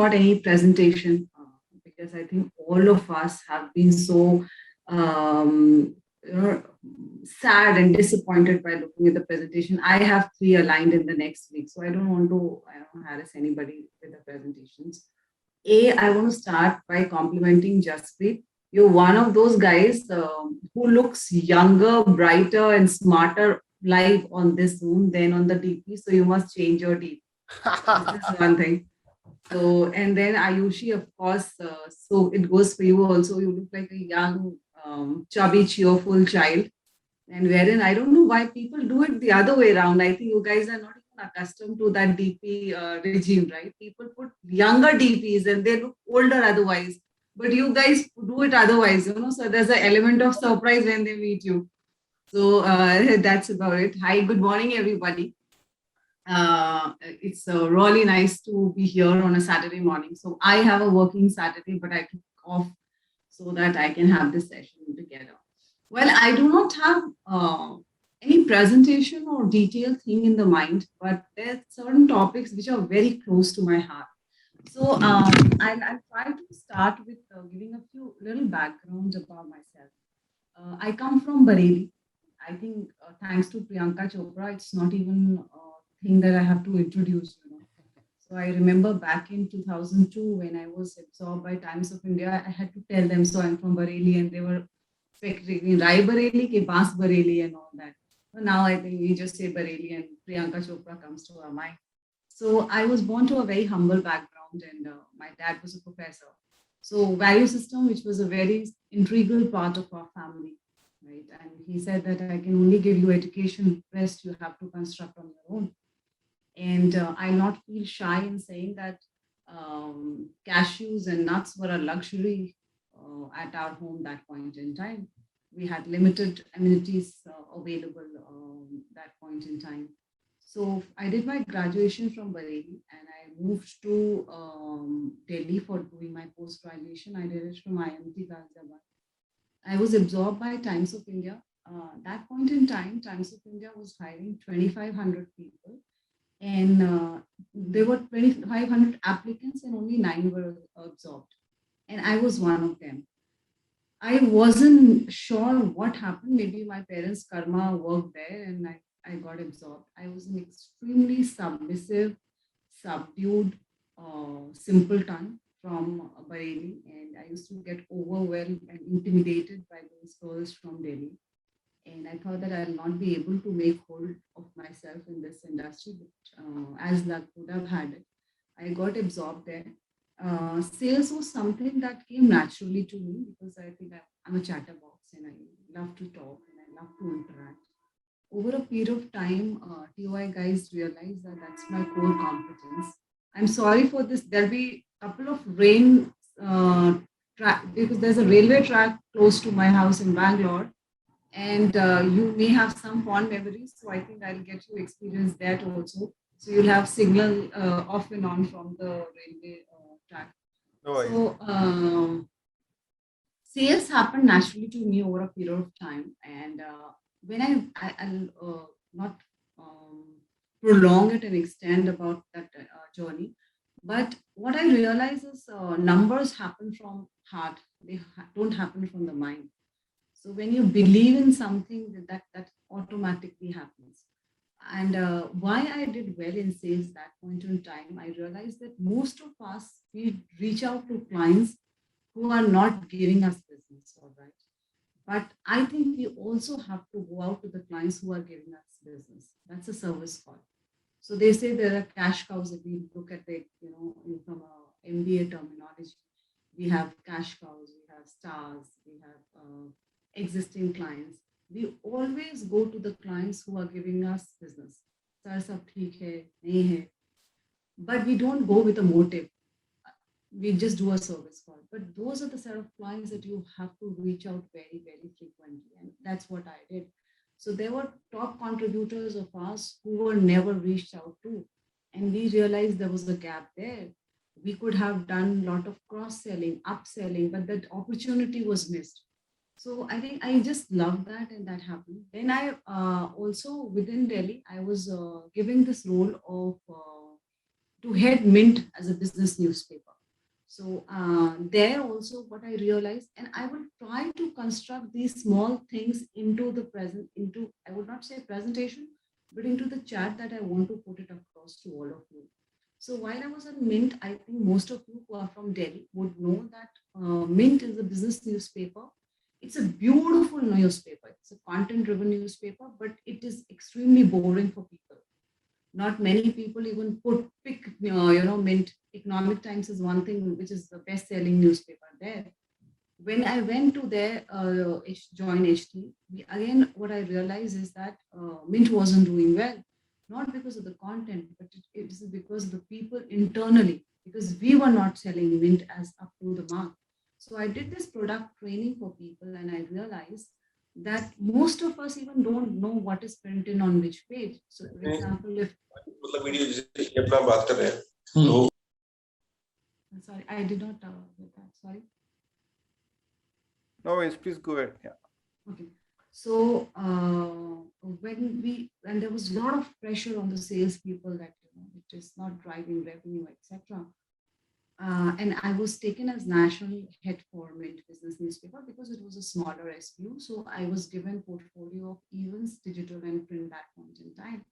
got any presentation because I think all of us have been so um, you know, sad and disappointed by looking at the presentation. I have three aligned in the next week, so I don't harass anybody with the presentations. I want to start by complimenting Jaspreet. You're one of those guys who looks younger, brighter, and smarter live on this Zoom than on the DP. So you must change your DP. This is one thing. So, and then Ayushi, of course, so it goes for you also. You look like a young, chubby, cheerful child. And wherein I don't know why people do it the other way around. I think you guys are not even accustomed to that DP regime, right? People put younger DPs and they look older otherwise. But you guys do it otherwise, So there's an element of surprise when they meet you. So that's about it. Hi, good morning, everybody. It's really nice to be here on a Saturday morning. So I have a working Saturday, but I took off so that I can have this session together. Well, I do not have any presentation or detailed thing in the mind, but there are certain topics which are very close to my heart. So I'll try to start with giving a few little background about myself. I come from Bareilly. I think thanks to Priyanka Chopra, it's not even a thing that I have to introduce. So I remember back in 2002 when I was absorbed by Times of India, I had to tell them, so I'm from Bareilly, and they were expecting Rai Bareilly, ke Bas Bareilly and all that. But now I think we just say Bareilly and Priyanka Chopra comes to our mind. So I was born to a very humble background, and my dad was a professor. So value system, which was a very integral part of our family, right? And he said that I can only give you education, rest you have to construct on your own. And I'll not feel shy in saying that cashews and nuts were a luxury at our home that point in time. We had limited amenities available that point in time. So I did my graduation from Bareilly and I moved to Delhi for doing my post-graduation. I did it from IMT Ghaziabad. I was absorbed by Times of India. That point in time, Times of India was hiring 2,500 people, and there were 2,500 applicants and only 9 were absorbed. And I was one of them. I wasn't sure what happened. Maybe my parents' karma worked there and I got absorbed. I was an extremely submissive, subdued, simpleton from Bareilly, and I used to get overwhelmed and intimidated by those girls from Delhi. And I thought that I'll not be able to make hold of myself in this industry, but as luck would have had it, I got absorbed there. Sales was something that came naturally to me because I think I'm a chatterbox and I love to talk and I love to interact. Over a period of time, TOI guys realized that that's my core competence. I'm sorry for this. There'll be a couple of rain track because there's a railway track close to my house in Bangalore, and you may have some fond memories. So I think I'll get to experience that also. So you'll have signal off and on from the railway track. No worries. So sales happened naturally to me over a period of time, and when I'll not prolong it and extend about that journey, but what I realize is numbers happen from heart. They don't happen from the mind. So when you believe in something, that automatically happens. And why I did well in sales that point in time, I realized that most of us, we reach out to clients who are not giving us business, all right. But I think we also have to go out to the clients who are giving us business. That's a service call. So they say there are cash cows. If we look at it, from a MBA terminology, we have cash cows, we have stars, we have existing clients. We always go to the clients who are giving us business. Sir, sab theek hai, nahi hai. But we don't go with a motive. We just do a service call. But those are the set of clients that you have to reach out very, very frequently. And that's what I did. So there were top contributors of us who were never reached out to. And we realized there was a gap there. We could have done a lot of cross-selling, upselling, but that opportunity was missed. So I think I just love that, and that happened. Then I also within Delhi, I was giving this role of to head Mint as a business newspaper. So there also what I realized, and I would try to construct these small things into the present, into, I would not say presentation, but into the chat that I want to put it across to all of you. So while I was at Mint, I think most of you who are from Delhi would know that Mint is a business newspaper. It's a beautiful newspaper. It's a content-driven newspaper, but it is extremely boring for people. Not many people even pick, Mint. Economic Times is one thing which is the best-selling newspaper there. When I went to there, join HT, again, what I realized is that Mint wasn't doing well, not because of the content, but it is because of the people internally, because we were not selling Mint as up to the mark. So I did this product training for people, and I realized that most of us even don't know what is printed on which page. So, for example, if मतलब video जैसे ये अपना बात कर रहे हैं तो sorry, I did not get that. Sorry. No worries, please go ahead. Yeah. Okay. So when there was a lot of pressure on the salespeople that it is not driving revenue, etc. And I was taken as national head for Mint Business Newspaper because it was a smaller SBU. So I was given portfolio of events, digital and print that point in time.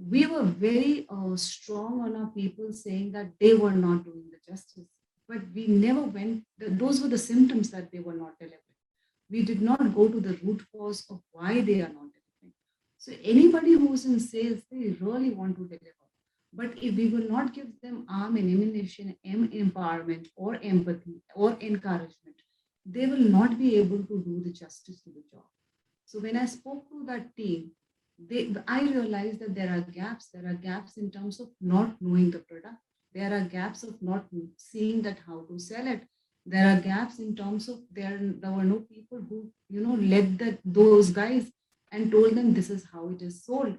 We were very strong on our people saying that they were not doing the justice, but we never went. Those were the symptoms that they were not delivering. We did not go to the root cause of why they are not delivering. So anybody who's in sales, they really want to deliver. But if we will not give them arm and ammunition, empowerment or empathy or encouragement, they will not be able to do the justice to the job. So when I spoke to that team, I realized that there are gaps. There are gaps in terms of not knowing the product. There are gaps of not seeing that how to sell it. There are gaps in terms of there were no people who led those guys and told them this is how it is sold.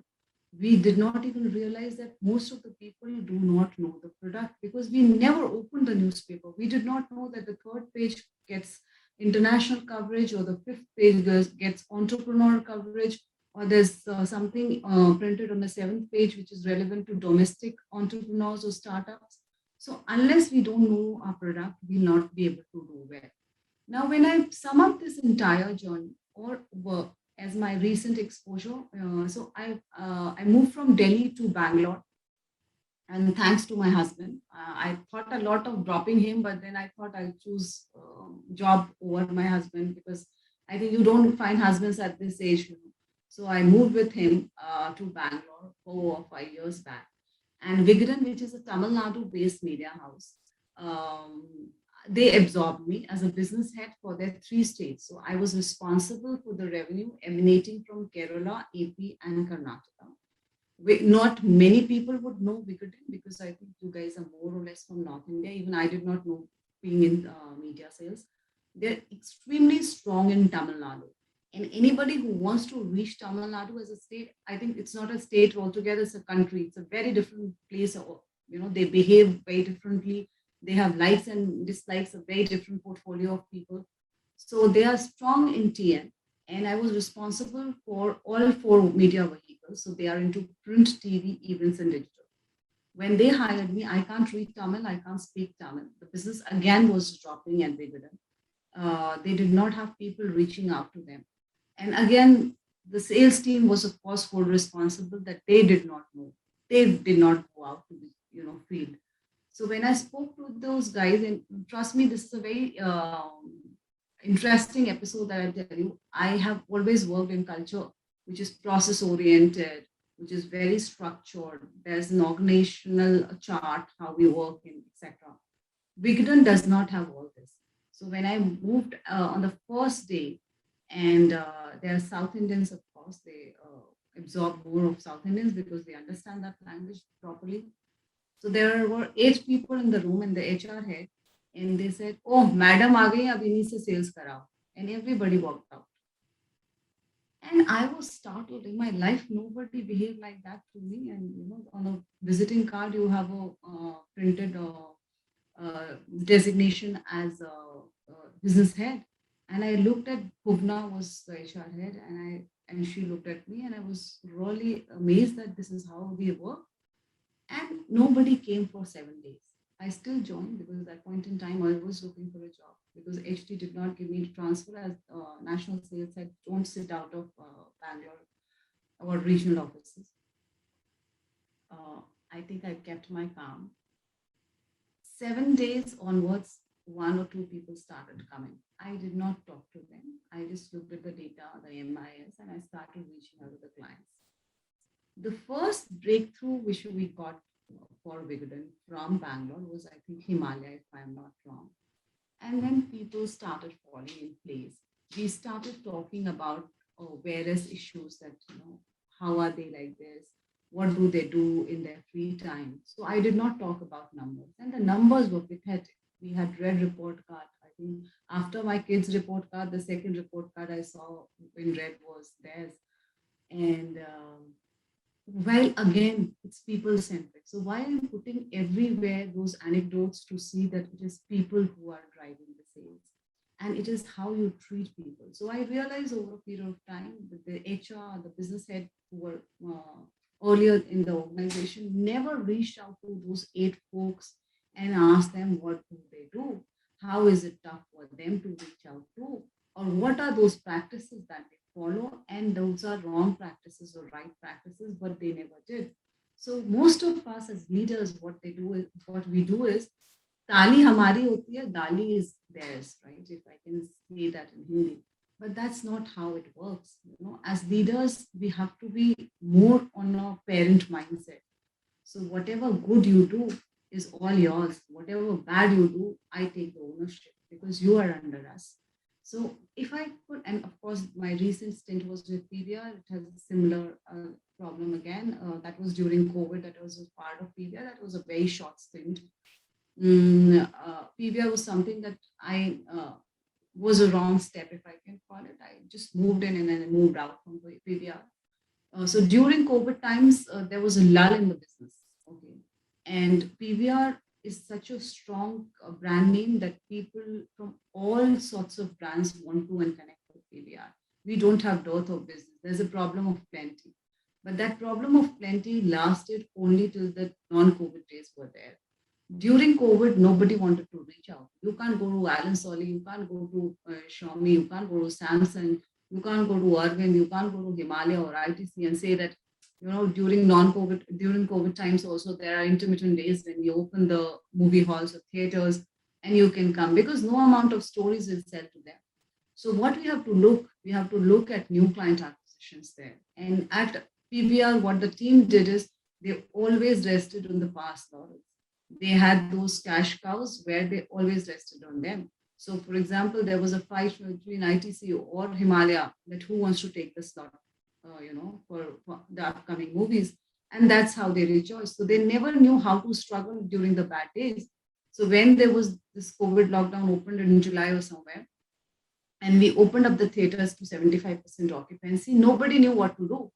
We did not even realize that most of the people do not know the product because we never opened the newspaper. We did not know that the third page gets international coverage or the fifth page gets entrepreneur coverage, or there's something printed on the seventh page which is relevant to domestic entrepreneurs or startups. So unless we don't know our product, we'll not be able to do well. Now, when I sum up this entire journey or work as my recent exposure, I moved from Delhi to Bangalore, and thanks to my husband, I thought a lot of dropping him, but then I thought I'll choose job over my husband because I think you don't find husbands at this age. So I moved with him to Bangalore 4 or 5 years back. And Vigadan, which is a Tamil Nadu-based media house, they absorbed me as a business head for their 3 states. So I was responsible for the revenue emanating from Kerala, AP, and Karnataka. Not many people would know Vigadan because I think you guys are more or less from North India. Even I did not know, being in media sales. They're extremely strong in Tamil Nadu. And anybody who wants to reach Tamil Nadu as a state, I think it's not a state altogether, it's a country. It's a very different place. They behave very differently. They have likes and dislikes, a very different portfolio of people. So they are strong in TN. And I was responsible for all 4 media vehicles. So they are into print, TV, events, and digital. When they hired me, I can't read Tamil, I can't speak Tamil. The business again was dropping at Vigadan. They did not have people reaching out to them. And again, the sales team was, of course, full responsible that they did not know. They did not go out to the field. So when I spoke to those guys, and trust me, this is a very interesting episode that I'll tell you. I have always worked in culture which is process oriented, which is very structured. There's an organizational chart, how we work in, etc. Wigton does not have all this. So when I moved on the first day, and there are South Indians, of course, they absorb more of South Indians because they understand that language properly. So there were 8 people in the room and the HR head, and they said, "Oh, madam, aa gayi, ab inhi se sales karao," and everybody walked out. And I was startled. In my life, nobody behaved like that to me. And on a visiting card, you have a printed designation as a business head. And I looked at Bhuvna, was the HR head, and she looked at me, and I was really amazed that this is how we work. And nobody came for 7 days. I still joined because at that point in time I was looking for a job because HT did not give me transfer as national sales head. Don't sit out of Bangalore or regional offices. Uh, I think I kept my calm. 7 days onwards, one or two people started coming. I did not talk to them. I just looked at the data, the MIS, and I started reaching out to the clients. The first breakthrough which we got for Vigadan from Bangalore was, I think, Himalaya, if I'm not wrong. And then people started falling in place. We started talking about various issues that, how are they like this? What do they do in their free time? So I did not talk about numbers. And the numbers were pathetic. We had read report card. I think after my kids' report card, the second report card I saw in red was theirs. And well, again, it's people centric. So why I'm putting everywhere those anecdotes to see that it is people who are driving the sales and it is how you treat people. So I realized over a period of time that the HR, the business head who were earlier in the organization never reached out to those 8 folks and asked them what do they do? How is it tough for them to reach out to? Or what are those practices that they follow, and those are wrong practices or right practices, but they never did. So most of us as leaders, what we do is tali hamari hoti hai, dali is theirs, right? If I can say that in Hindi. But that's not how it works. As leaders, we have to be more on a parent mindset. So whatever good you do is all yours. Whatever bad you do, I take the ownership because you are under us. So if I could, and of course, my recent stint was with PVR. It has a similar problem again. That was during COVID. That was a part of PVR. That was a very short stint. PVR was something that I was a wrong step, if I can call it. I just moved in and then moved out from PVR. So during COVID times, there was a lull in the business. Okay, and PVR is such a strong brand name that people from all sorts of brands want to and connect with PVR. We don't have dearth of business. There's a problem of plenty. But that problem of plenty lasted only till the non-COVID days were there. During COVID, nobody wanted to reach out. You can't go to Alan Solly, you can't go to Xiaomi, you can't go to Samsung, you can't go to Arvind, you can't go to Himalaya or ITC and say that, during during COVID times also, there are intermittent days when you open the movie halls or theaters and you can come because no amount of stories will sell to them. So what we have to look at new client acquisitions there. And at PBR, what the team did is they always rested on the past laurels. They had those cash cows where they always rested on them. So, for example, there was a fight between ITC or Himalaya that who wants to take the slot, for the upcoming movies. And that's how they rejoiced. So they never knew how to struggle during the bad days. So when there was this COVID lockdown opened in July or somewhere, and we opened up the theaters to 75% occupancy, nobody knew what to do.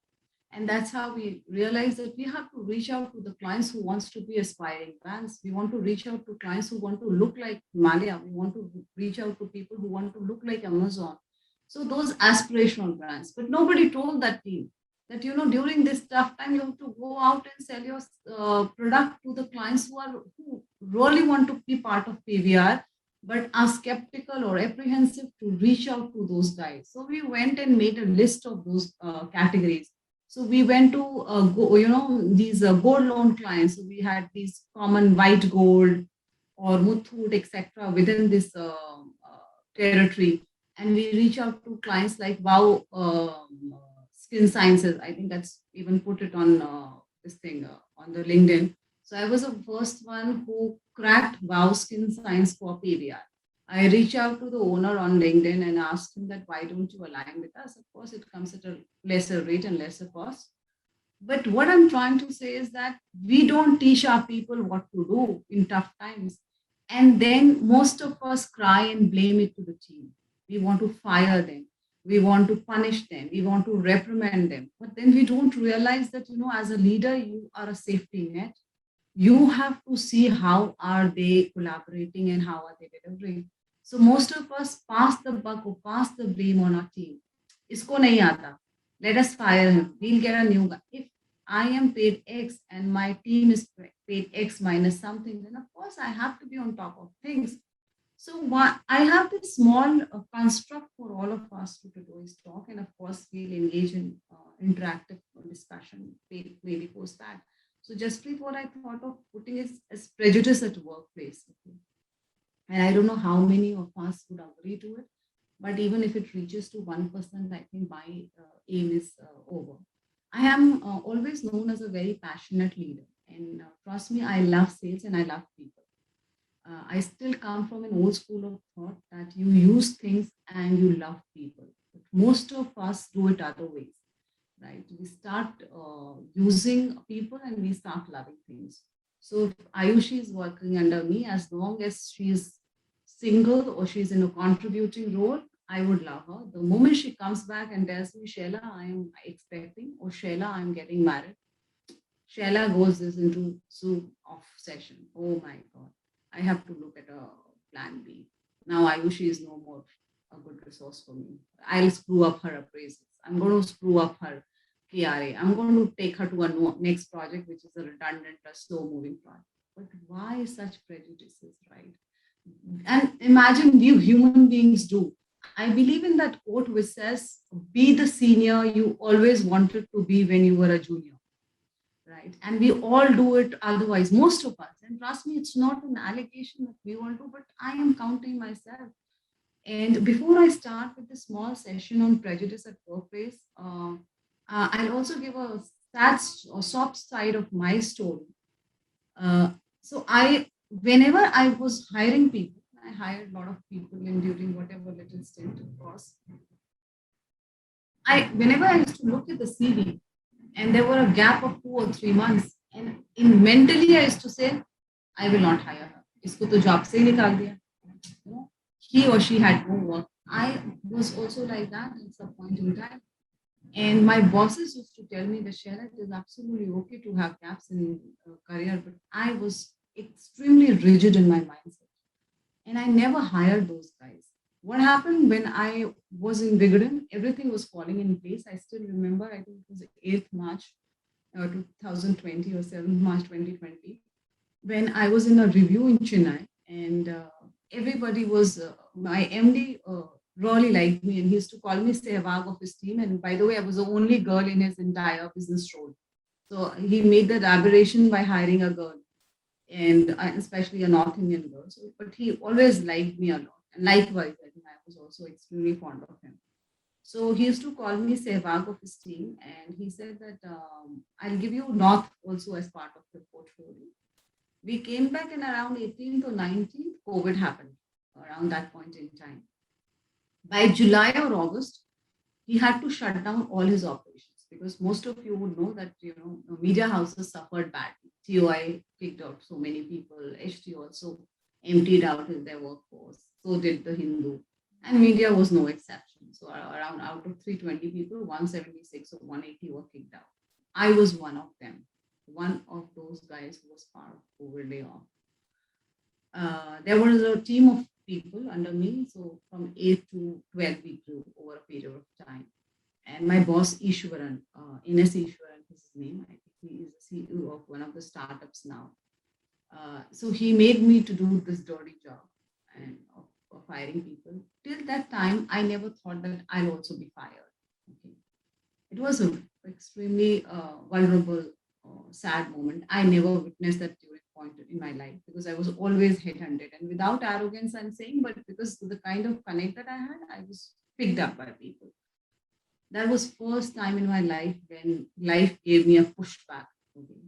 And that's how we realized that we have to reach out to the clients who wants to be aspiring brands. We want to reach out to clients who want to look like Himalaya. We want to reach out to people who want to look like Amazon. So those aspirational brands. But nobody told that team that, during this tough time, you have to go out and sell your product to the clients who really want to be part of PVR, but are skeptical or apprehensive to reach out to those guys. So we went and made a list of those categories. So we went to these gold loan clients. So we had these common white gold or Muthoot, etc. within this territory, and we reach out to clients like Wow Skin Sciences. I think that's even put it on this thing on the LinkedIn. So I was the first one who cracked Wow Skin Science for PVR. I reach out to the owner on LinkedIn and asked him that why don't you align with us? Of course, it comes at a lesser rate and lesser cost. But what I'm trying to say is that we don't teach our people what to do in tough times. And then most of us cry and blame it to the team. We want to fire them. We want to punish them. We want to reprimand them. But then we don't realize that, as a leader, you are a safety net. You have to see how are they collaborating and how are they delivering. So most of us pass the buck or pass the blame on our team. Isko nahi aata. Let us fire him. We'll get a new guy. If I am paid X and my team is paid X minus something, then of course I have to be on top of things. So I have this small construct for all of us to today's talk, and of course we'll engage in interactive discussion, maybe post that. So just what I thought of putting is as prejudice at workplace. Okay? And I don't know how many of us would agree to it, but even if it reaches to 1%, I think my aim is over. I am always known as a very passionate leader, and trust me, I love sales and I love people. I still come from an old school of thought that you use things and you love people. But most of us do it other ways, right? We start using people and we start loving things. So if Ayushi is working under me, as long as she is single or she's in a contributing role, I would love her. The moment she comes back and tells me, Shaila, I am expecting, or Shaila, I'm getting married, Shaila goes this into Zoom off session. Oh my God. I have to look at a plan B. Now Ayushi is no more a good resource for me. I'll screw up her appraisals. I'm going to screw up her KRA. I'm going to take her to a next project, which is a redundant, a slow moving project. But why such prejudices, right? And imagine we human beings do. I believe in that quote which says, be the senior you always wanted to be when you were a junior, right? And we all do it otherwise, most of us. And trust me, it's not an allegation that we want to, but I am counting myself. And before I start with the small session on prejudice at workplace, I'll also give a sad or soft side of my story. Whenever I was hiring people, I hired a lot of people in during whatever little stint, of course. Whenever I used to look at the CV, and there were a gap of 2 or 3 months, and in mentally I used to say, I will not hire her. इसको तो job से ही निकाल दिया. You know, he or she had no work. I was also like that at some point in time. And my bosses used to tell me that Shaila, it is absolutely okay to have gaps in career, but I was extremely rigid in my mindset. And I never hired those guys. What happened when I was in Vigadan, everything was falling in place. I still remember, I think it was 8th March 2020 or 7th March 2020, when I was in a review in Chennai, and everybody was, my MD really liked me, and he used to call me Sehwag of his team. And by the way, I was the only girl in his entire business role. So he made that aberration by hiring a girl, and especially a North Indian girl. So, but he always liked me a lot. And likewise, I think I was also extremely fond of him. So he used to call me Sehwag of his team, and he said that I'll give you North also as part of the portfolio. We came back in around 18th or 19th, COVID happened around that point in time. By July or August, he had to shut down all his operations, because most of you would know that, media houses suffered badly. TOI kicked out so many people. HT also emptied out their workforce. So did the Hindu. And media was no exception. So around out of 320 people, 176 or 180 were kicked out. I was one of them. One of those guys who was part of COVID layoff. There was a team of people under me. So from 8 to 12 we grew over a period of time. And my boss, Ishwaran, Ines Ishwaran is his name. I think he is the CEO of one of the startups now. So he made me to do this dirty job and of hiring people. Till that time, I never thought that I'll also be fired. Okay. It was an extremely vulnerable, sad moment. I never witnessed that during point in my life, because I was always headhunted, and without arrogance, I'm saying, but because of the kind of connect that I had, I was picked up by people. That was first time in my life when life gave me a pushback. Okay.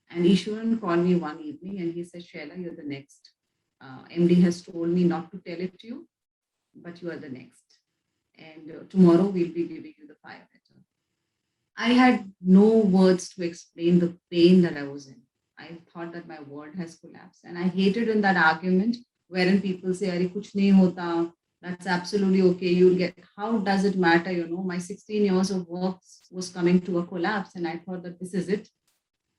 And Ishwaran called me one evening and he said, Shaila, you're the next. MD has told me not to tell it to you, but you are the next. And tomorrow we'll be giving you the fire letter. I had no words to explain the pain that I was in. I thought that my world has collapsed. And I hated in that argument wherein people say, Are kuch nahi hota, that's absolutely okay. You'll get, how does it matter? My 16 years of work was coming to a collapse, and I thought that this is it.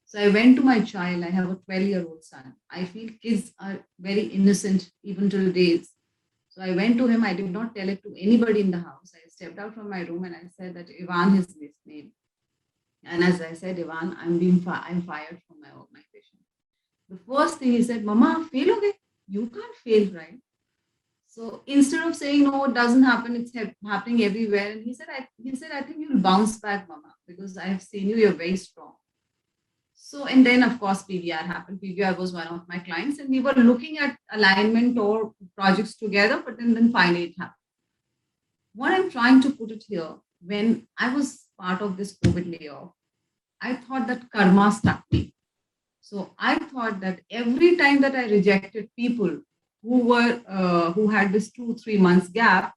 So I went to my child. I have a 12-year-old son. I feel kids are very innocent even till days. So I went to him. I did not tell it to anybody in the house. I stepped out from my room and I said that Ivan is his name. And as I said, Ivan, I'm fired from my organization. The first thing he said, Mama, fail okay? You can't fail, right? So instead of saying no, it doesn't happen, it's happening everywhere. And he said, I think you'll bounce back, Mama, because I have seen you, you're very strong. So, and then of course, PVR happened. PVR was one of my clients, and we were looking at alignment or projects together, but then finally it happened. What I'm trying to put it here, when I was part of this COVID layoff, I thought that karma stuck me. So I thought that every time that I rejected people who had this 2 3 months gap,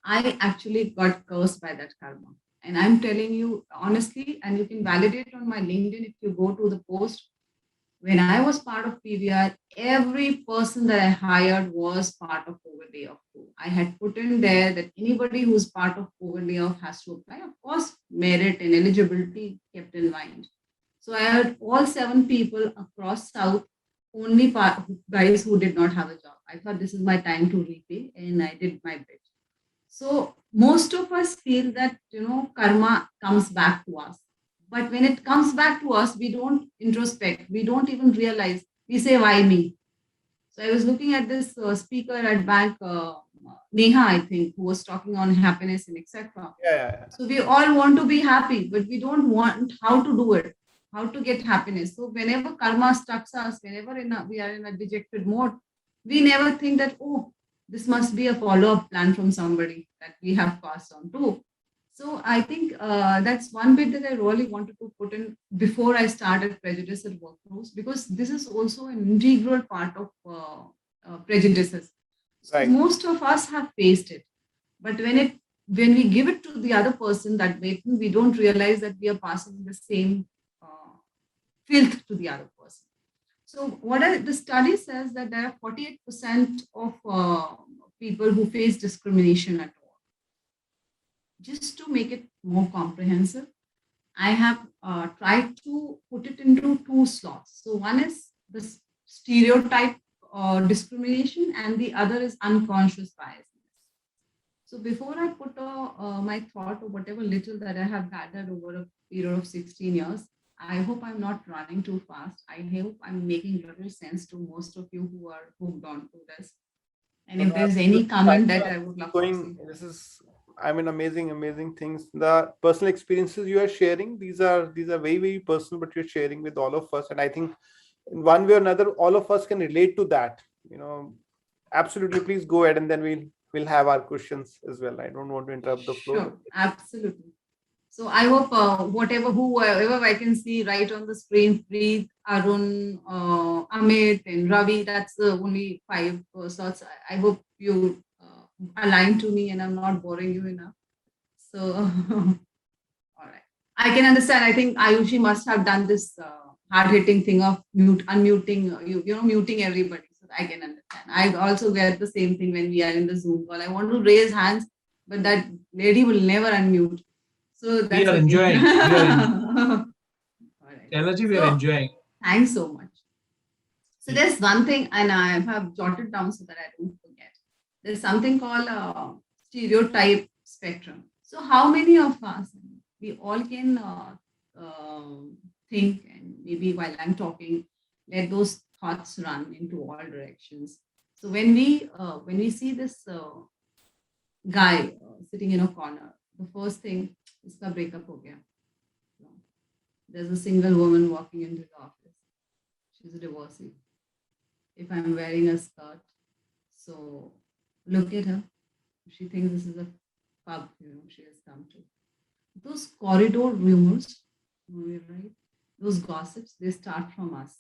I actually got cursed by that karma. And I'm telling you honestly, and you can validate on my LinkedIn if you go to the post. When I was part of PVR, every person that I hired was part of COVID layoff too. I had put in there that anybody who's part of COVID layoff has to apply. Of course, merit and eligibility kept in mind. So I had all 7 people across South, only guys who did not have a job. I thought this is my time to repay, and I did my bit. So most of us feel that karma comes back to us, but when it comes back to us, we don't introspect. We don't even realize. We say, "Why me?" So I was looking at this speaker at BANC, Neha, I think, who was talking on happiness and etc. Yeah, yeah, So we all want to be happy, but we don't want how to do it, how to get happiness. So whenever karma strikes us, whenever we are in a dejected mode, we never think that, oh, this must be a follow-up plan from somebody that we have passed on to. So I think that's one bit that I really wanted to put in before I started prejudice and workflows, because this is also an integral part of prejudices. So right. most of us have faced it, but when we give it to the other person that way, we don't realize that we are passing the same uh, filth to the other person. So the study says that there are 48% of people who face discrimination at all. Just to make it more comprehensive, I have tried to put it into 2 slots. So one is the stereotype discrimination, and the other is unconscious bias. So before I put my thought or whatever little that I have gathered over a period of 16 years, I hope I'm not running too fast. I hope I'm making little sense to most of you who are hooked on to this. And No, if no, there's any absolutely fine. comment that I would love to see. This is, I mean, amazing things. The personal experiences you are sharing, these are very, very personal, but you're sharing with all of us. And I think in one way or another, all of us can relate to that. Absolutely. Please go ahead, and then we'll have our questions as well. I don't want to interrupt the flow. Sure, absolutely. So I hope whoever I can see right on the screen, Preet, Arun, Amit, and Ravi, that's the only 5 slots. I hope you align to me and I'm not boring you enough. So, all right. I can understand. I think Ayushi must have done this hard-hitting thing of unmuting, muting everybody. So I can understand. I also get the same thing when we are in the Zoom call. I want to raise hands, but that lady will never unmute. So that's we are enjoying. All right. Shailaji, we are enjoying. Thanks so much. So there's one thing, and I have jotted down so that I don't forget. There's something called stereotype spectrum. So how many of us, we all can think, and maybe while I'm talking, let those thoughts run into all directions. So when we see this guy sitting in a corner, the first thing, iska breakup ho gaya. There's a single woman walking into the office. She's a divorcee. If I'm wearing a skirt, so look at her. She thinks this is a pub, she has come to. Those corridor rumors, right? Those gossips, they start from us.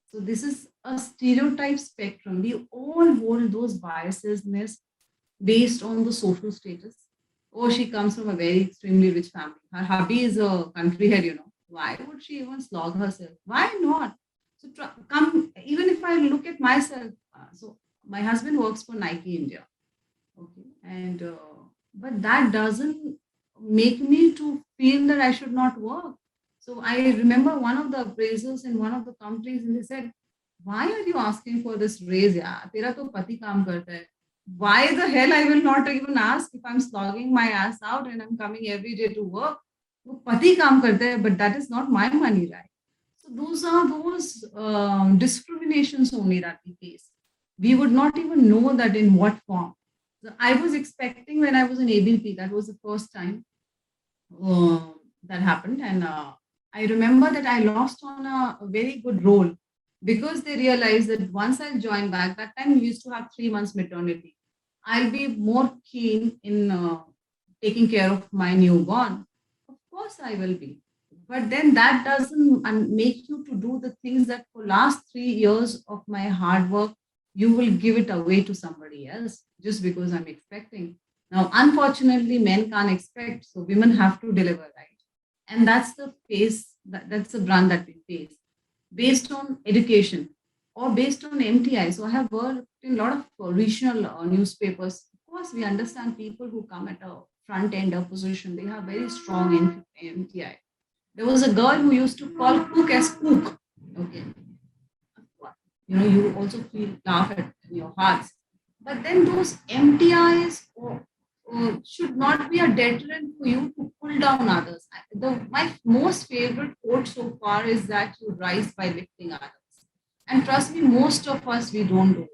So this is a stereotype spectrum. We all hold those biases based on the social status. Oh, she comes from a very extremely rich family. Her hubby is a country head, Why would she even slog herself? Why not? So even if I look at myself, so my husband works for Nike India. Okay. And, but that doesn't make me to feel that I should not work. So I remember one of the appraisals in one of the companies, and they said, why are you asking for this raise? Yeah, tera to pati kaam karta hai. Why the hell I will not even ask if I'm slogging my ass out and I'm coming every day to work? वो पति काम करता है, but that is not my money, right? So those are those discriminations only that we face. We would not even know that in what form. So I was expecting when I was in ABP, that was the first time that happened. And I remember that I lost on a very good role because they realized that once I joined back, that time we used to have 3 months maternity. I'll be more keen in taking care of my newborn. Of course, I will be. But then that doesn't make you to do the things that for last 3 years of my hard work, you will give it away to somebody else just because I'm expecting. Now, unfortunately, men can't expect, so women have to deliver, right? And that's the face, that's the brand that we face based on education or based on MTI. So I have worked in a lot of regional newspapers. Of course, we understand people who come at a front end of position, they have very strong MTI. There was a girl who used to call cook as cook. Okay. You also feel laugh at in your hearts. But then those MTIs should not be a deterrent for you to pull down others. My most favorite quote so far is that you rise by lifting others. And trust me, most of us, we don't do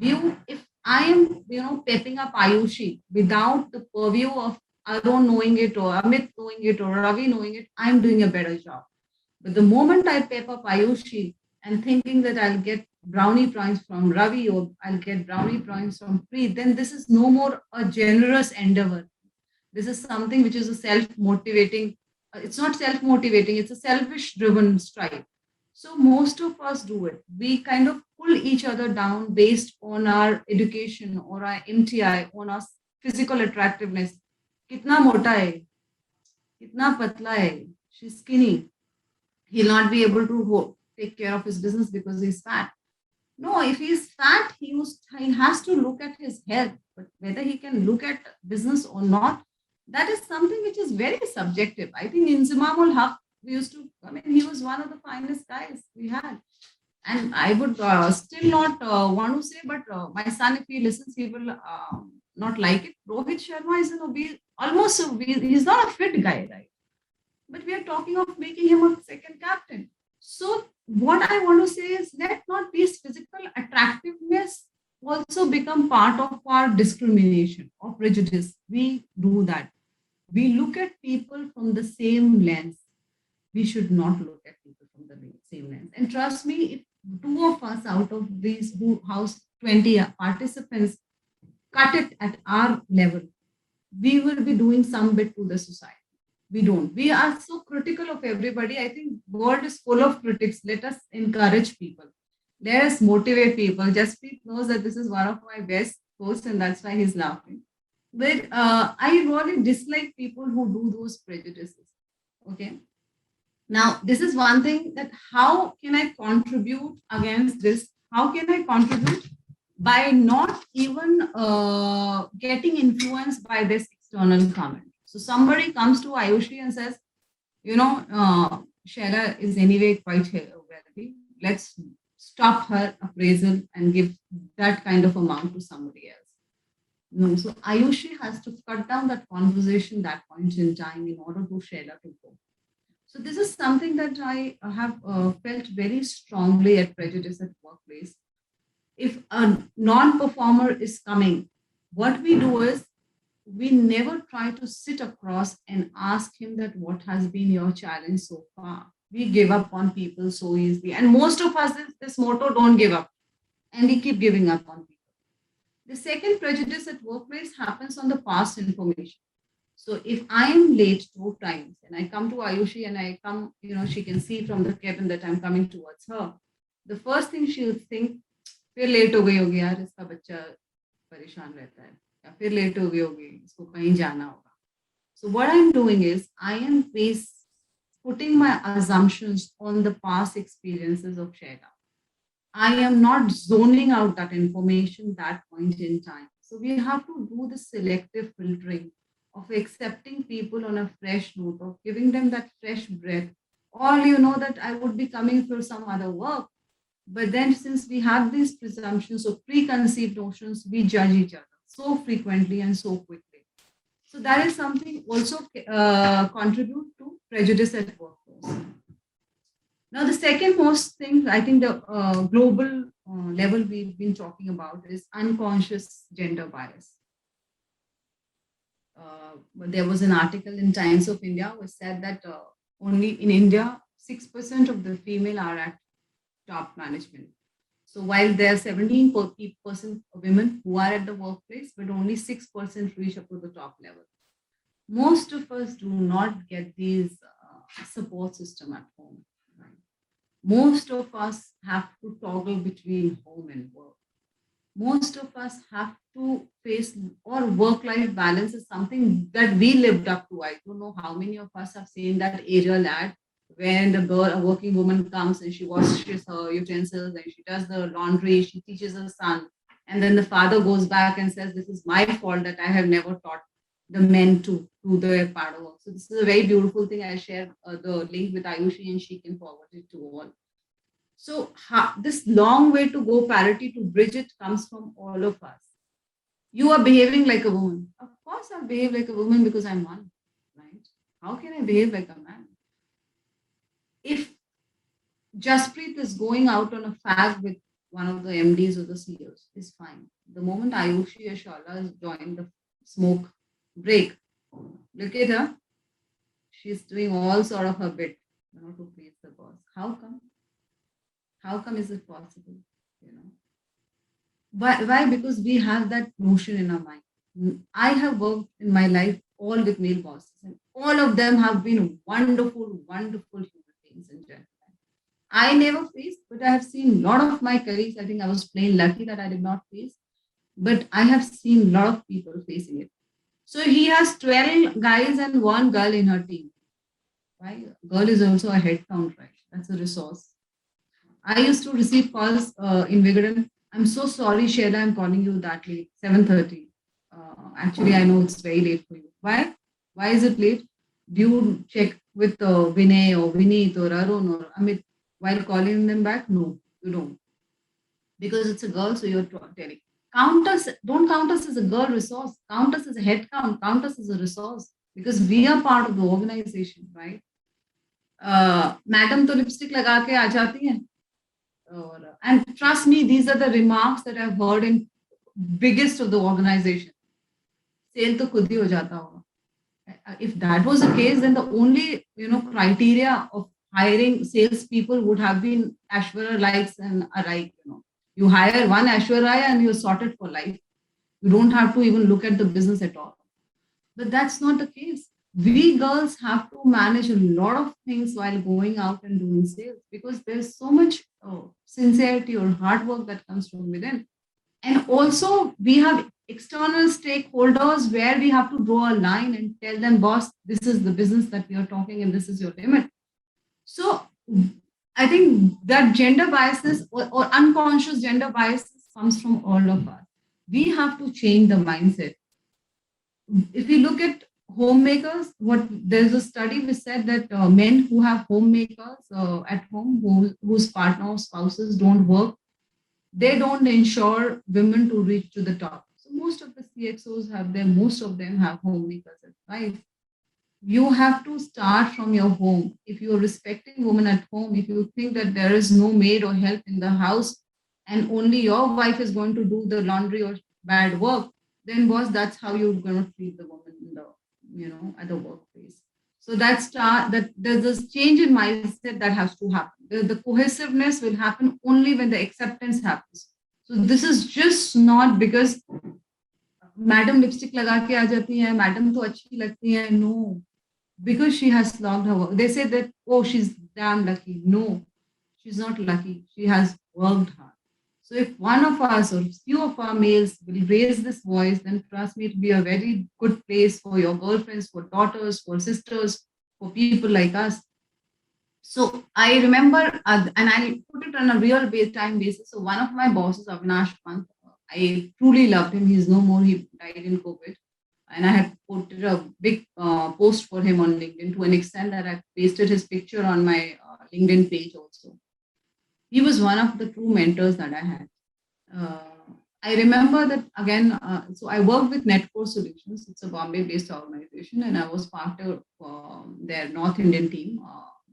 it. If I am, pepping up Ayushi without the purview of Arun knowing it or Amit knowing it or Ravi knowing it, I'm doing a better job. But the moment I pep up Ayushi and thinking that I'll get brownie points from Ravi or I'll get brownie points from Preet, then this is no more a generous endeavor. This is something which is a self-motivating. It's not self-motivating, it's a selfish-driven strive. So most of us do it. We kind of pull each other down based on our education or our MTI, on our physical attractiveness. Kitna mota hai? Kitna patla hai? She's skinny. He'll not be able to take care of his business because he's fat. No, if he's fat, he has to look at his health. But whether he can look at business or not, that is something which is very subjective. I think Inzimamul Haq, he was one of the finest guys we had. And I would still not want to say, but my son, if he listens, he will not like it. Rohit Sharma is he's not a fit guy, right? But we are talking of making him a second captain. So what I want to say is let not these physical attractiveness also become part of our discrimination or prejudice. We do that. We look at people from the same lens. We should not look at people from the same lens. And trust me, if two of us out of these house 20 participants cut it at our level, we will be doing some bit to the society. We don't. We are so critical of everybody. I think world is full of critics. Let us encourage people. Let us motivate people. Jaspreet knows that this is one of my best posts, and that's why he's laughing. But I really dislike people who do those prejudices. Okay. Now, this is one thing that how can I contribute against this? How can I contribute? By not even getting influenced by this external comment. So somebody comes to Ayushi and says, Shaila is anyway quite wealthy. Let's stop her appraisal and give that kind of amount to somebody else. No, so Ayushi has to cut down that conversation that point in time in order to Shaila to go. So this is something that I have felt very strongly at prejudice at workplace. If a non-performer is coming, what we do is we never try to sit across and ask him that what has been your challenge so far. We give up on people so easily. And most of us, this motto, don't give up. And we keep giving up on people. The second prejudice at workplace happens on the past information. So if I am late 2 times and I come to Ayushi and I come, she can see from the cabin that I'm coming towards her. The first thing she'll think, फिर late हो गई होगी यार, इसका बच्चा परेशान रहता है, या फिर लेट हो गई होगी, इसको कहीं जाना होगा. So what I'm doing is I am putting my assumptions on the past experiences of Shaila. I am not zoning out that information that point in time. So we have to do the selective filtering of accepting people on a fresh note, of giving them that fresh breath. Or that I would be coming for some other work. But then since we have these presumptions or preconceived notions, we judge each other so frequently and so quickly. So that is something also contribute to prejudice at workforce. Now, the second most thing I think the global level we've been talking about is unconscious gender bias. But there was an article in Times of India which said that only in India, 6% of the female are at top management. So while there are 17% women who are at the workplace, but only 6% reach up to the top level. Most of us do not get these support system at home. Right? Most of us have to toggle between home and work. Most of us have to face, or work-life balance is something that we lived up to. I don't know how many of us have seen that aerial ad when the girl, a working woman comes and she washes her utensils and she does the laundry, she teaches her son, and then the father goes back and says, "This is my fault that I have never taught the men to do their part of work." So this is a very beautiful thing. I share the link with Ayushi and she can forward it to all. So this long way to go parity to bridge it comes from all of us. You are behaving like a woman. Of course, I'll behave like a woman because I'm one, right? How can I behave like a man? If Jasprit is going out on a fag with one of the MDs or the CEOs, is fine. The moment Ayushi or Shaila has joined the smoke break, look at her. She's doing all sort of a bit, to please the boss. How come? How come is it possible? You know, why? Because we have that notion in our mind. I have worked in my life all with male bosses, and all of them have been wonderful, wonderful human beings in general. I never faced, but I have seen a lot of my colleagues. I think I was plain lucky that I did not face, but I have seen a lot of people facing it. So he has 12 guys and one girl in her team. Right? Girl is also a head count, right? That's a resource. I used to receive calls in Vigadan. I'm so sorry, Shaila, I'm calling you that late, 7:30. Actually, I know it's very late for you. Why? Why is it late? Do you check with Vinay or Vineet or Arun or Amit while calling them back? No, you don't. Because it's a girl, so you're telling. Count us, don't count us as a girl resource. Count us as a head count us as a resource because we are part of the organization, right? Madam तो lipstick लगा के आ जाती हैं और and trust me, these are the remarks that I've heard in biggest of the organization. Sale तो खुद ही हो जाता होगा. If that was the case, then the only criteria of hiring salespeople would have been Ashwarya likes and Araik. You hire one Ashwarya and you're sorted for life. You don't have to even look at the business at all. But that's not the case. We girls have to manage a lot of things while going out and doing sales because there's so much sincerity or hard work that comes from within. And also, we have external stakeholders where we have to draw a line and tell them, boss, this is the business that we are talking and this is your limit. So I think that gender biases or unconscious gender biases comes from all of us. We have to change the mindset. If we look at homemakers, there's a study which said that men who have homemakers at home, whose partner or spouses don't work, they don't ensure women to reach to the top. So most of the CXOs most of them have homemakers at wife. You have to start from your home. If you're respecting women at home, if you think that there is no maid or help in the house and only your wife is going to do the laundry or bad work, then boss, that's how you're going to treat the woman in the, at the workplace. So that there's this change in mindset that has to happen. The cohesiveness will happen only when the acceptance happens. So this is just not because madam lipstick laga ke aa jati hai, madam to achhi lagti hai. No, because she has logged her work. They say that, oh, she's damn lucky. No, she's not lucky. She has worked hard. So if one of us or few of our males will raise this voice, then trust me, it will be a very good place for your girlfriends, for daughters, for sisters, for people like us. So I remember, and I put it on a real time basis. So one of my bosses, Avinash Pant, I truly loved him. He's no more. He died in COVID. And I had put a big post for him on LinkedIn to an extent that I pasted his picture on my LinkedIn page also. He was one of the true mentors that I had. I remember that again. So I worked with Netcore Solutions. It's a Bombay-based organization, and I was part of their North Indian team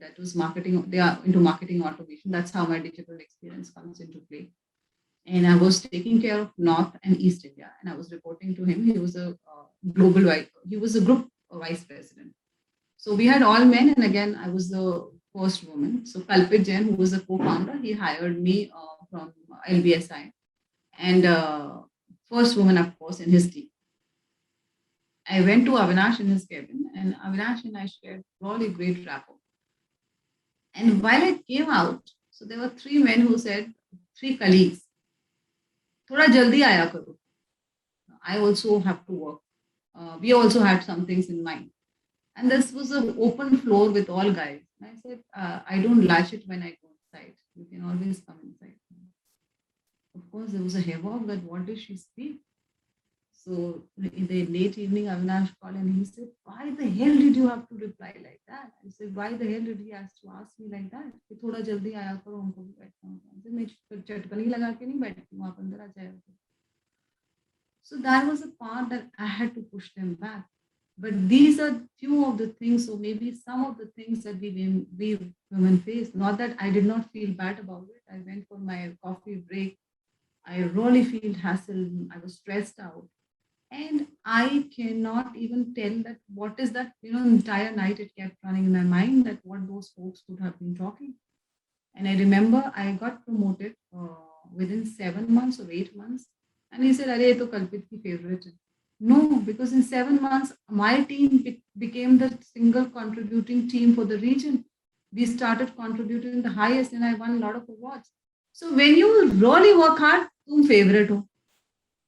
that was marketing. They are into marketing automation. That's how my digital experience comes into play. And I was taking care of North and East India, and I was reporting to him. He was a global vice. He was a group vice president. So we had all men, and again, I was the first woman. So Kalpit Jain, who was a co-founder, he hired me from LBSI, and first woman, of course, in his team. I went to Avinash in his cabin, and Avinash and I shared really great rapport. And while I came out, so there were three men who said, three colleagues, थोड़ा जल्दी आया करो. I also have to work. We also had some things in mind. And this was an open floor with all guys. And I said, I don't latch it when I go inside. You can always come inside. Of course, there was a havoc that what did she speak? So in the late evening, Avinash called and he said, why the hell did you have to reply like that? I said, why the hell did he have to ask me like that? कि थोड़ा जल्दी आया करो हमको भी बैठना होता है. मैं चटकनी लगा के नहीं बैठती हूँ, आप अंदर आ जाया करो. So that was a part that I had to push them back. But these are few of the things, or maybe some of the things that we women face. Not that I did not feel bad about it. I went for my coffee break. I really felt hassled. I was stressed out. And I cannot even tell that what is that, entire night it kept running in my mind that what those folks would have been talking. And I remember I got promoted within 7 months or 8 months. And he said, Arey, to Kalpit ki favorite. No, because in 7 months, my team became the single contributing team for the region. We started contributing the highest and I won a lot of awards. So when you really work hard, tum favorite ho.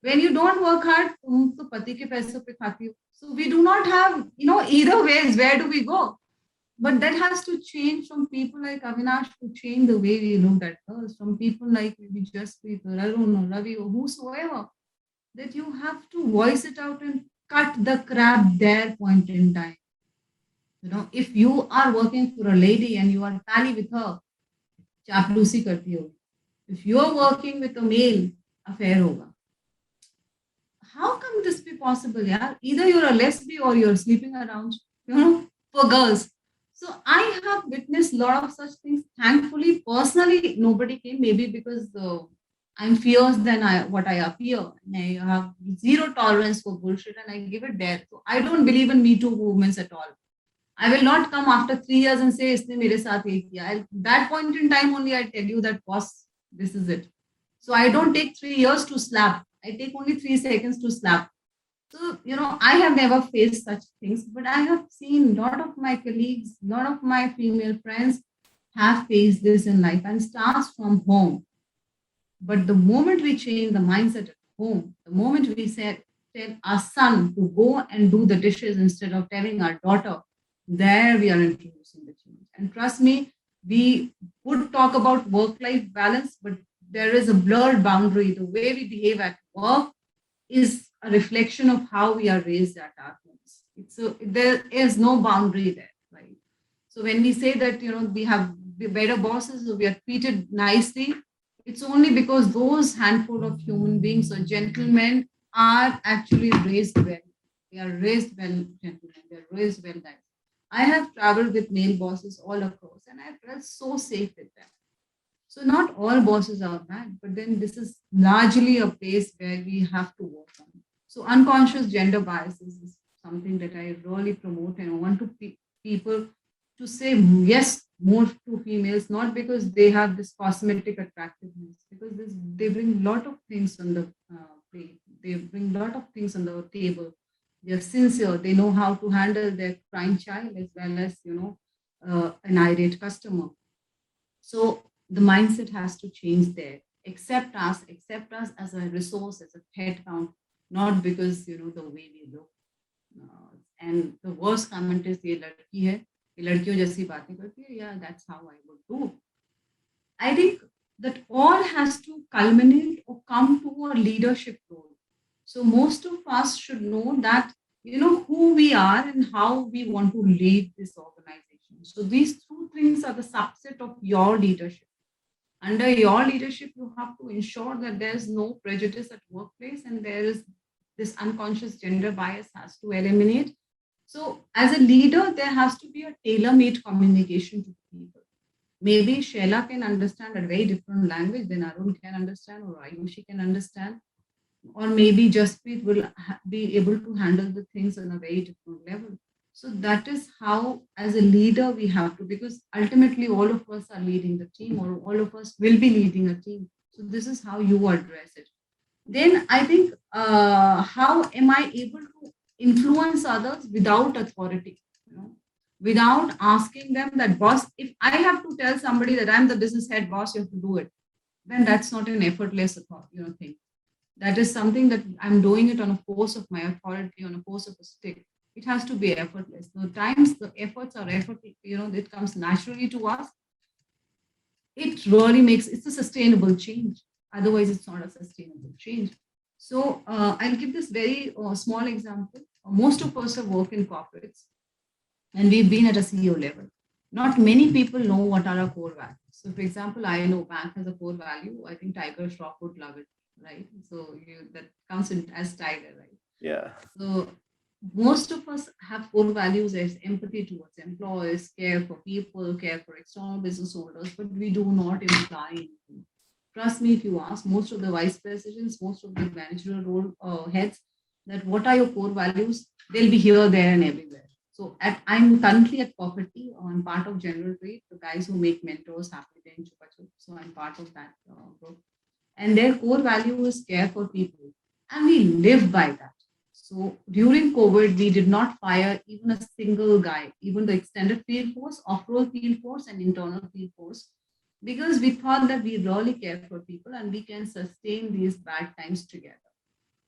When you don't work hard, tum to pati ke paise pe khati ho. So we do not have, either ways, where do we go? But that has to change from people like Avinash to change the way we look at girls, from people like maybe Jaspreet or Arun or Ravi or whosoever, that you have to voice it out and cut the crap their point in time. If you are working for a lady and you are pally with her, चापलूसी करती होगी. If you are working with a male, affair होगा. How can this be possible? Yeah, either you're a lesbian or you're sleeping around, for girls. So I have witnessed a lot of such things. Thankfully, personally, nobody came. Maybe because I'm fierce than what I appear. And I have zero tolerance for bullshit, and I give it there. So I don't believe in Me Too movements at all. I will not come after 3 years and say, "Isne mere saath ye kiya." That point in time only, I tell you that, boss, this is it. So I don't take 3 years to slap. I take only 3 seconds to slap. So, I have never faced such things, but I have seen a lot of my colleagues, a lot of my female friends have faced this in life, and starts from home. But the moment we change the mindset at home, the moment we tell our son to go and do the dishes instead of telling our daughter, there we are introducing the change. And trust me, we would talk about work-life balance, but there is a blurred boundary. The way we behave at work is a reflection of how we are raised at our homes. There is no boundary there, right? So when we say that, we have better bosses or we are treated nicely, it's only because those handful of human beings or gentlemen are actually raised well. They are raised well, gentlemen. They are raised well, guys. I have traveled with male bosses all across, and I felt so safe with them. So not all bosses are bad, but then this is largely a place where we have to work on. So unconscious gender biases is something that I really promote, and I want to people to say yes more to females, not because they have this cosmetic attractiveness, because they bring a lot of things on the plate. They bring a lot of things on the table. They're sincere. They know how to handle their crying child as well as, an irate customer. So the mindset has to change there. Accept us as a resource, as a head count, not because, the way we look. And the worst comment is, ये लड़की है, ये लड़कियों जैसी बातें करती है. Yeah, that's how I would do. I think that all has to culminate or come to a leadership role. So most of us should know that, who we are and how we want to lead this organization. So these two things are the subset of your leadership. Under your leadership, you have to ensure that there's no prejudice at workplace and there is this unconscious gender bias has to eliminate. So as a leader, there has to be a tailor-made communication to people. Maybe Shaila can understand a very different language than Arun can understand or Ayushi can understand, or maybe Jasprit will be able to handle the things on a very different level. So that is how, as a leader, we have to, because ultimately all of us are leading the team, or all of us will be leading a team. So this is how you address it. Then I think, how am I able to influence others without authority? You know, without asking them that, boss, if I have to tell somebody that I'm the business head boss, you have to do it, then that's not an effortless thing. That is something that I'm doing it on a force of my authority, on a force of a stick. It has to be effortless. The times the efforts are effort, it comes naturally to us. It really makes it's a sustainable change. Otherwise, it's not a sustainable change. So I'll give this very small example. Most of us have worked in corporates, and we've been at a CEO level. Not many people know what are our core values. So, for example, I know bank has a core value. I think Tiger Shroff would love it, right? So that comes in as Tiger, right? Yeah. So most of us have core values as empathy towards employees, care for people, care for external business owners, but we do not imply anything. Trust me, if you ask most of the vice presidents, most of the managerial role heads, that what are your core values, they'll be here, there, and everywhere. So I'm currently at Corporate Tea on part of General Trade, the guys who make mentors, Happy Day, and Chupa Chup. So I'm part of that group. And their core value is care for people. And we live by that. So during COVID, we did not fire even a single guy, even the extended field force, off-roll field force, and internal field force, because we thought that we really care for people and we can sustain these bad times together.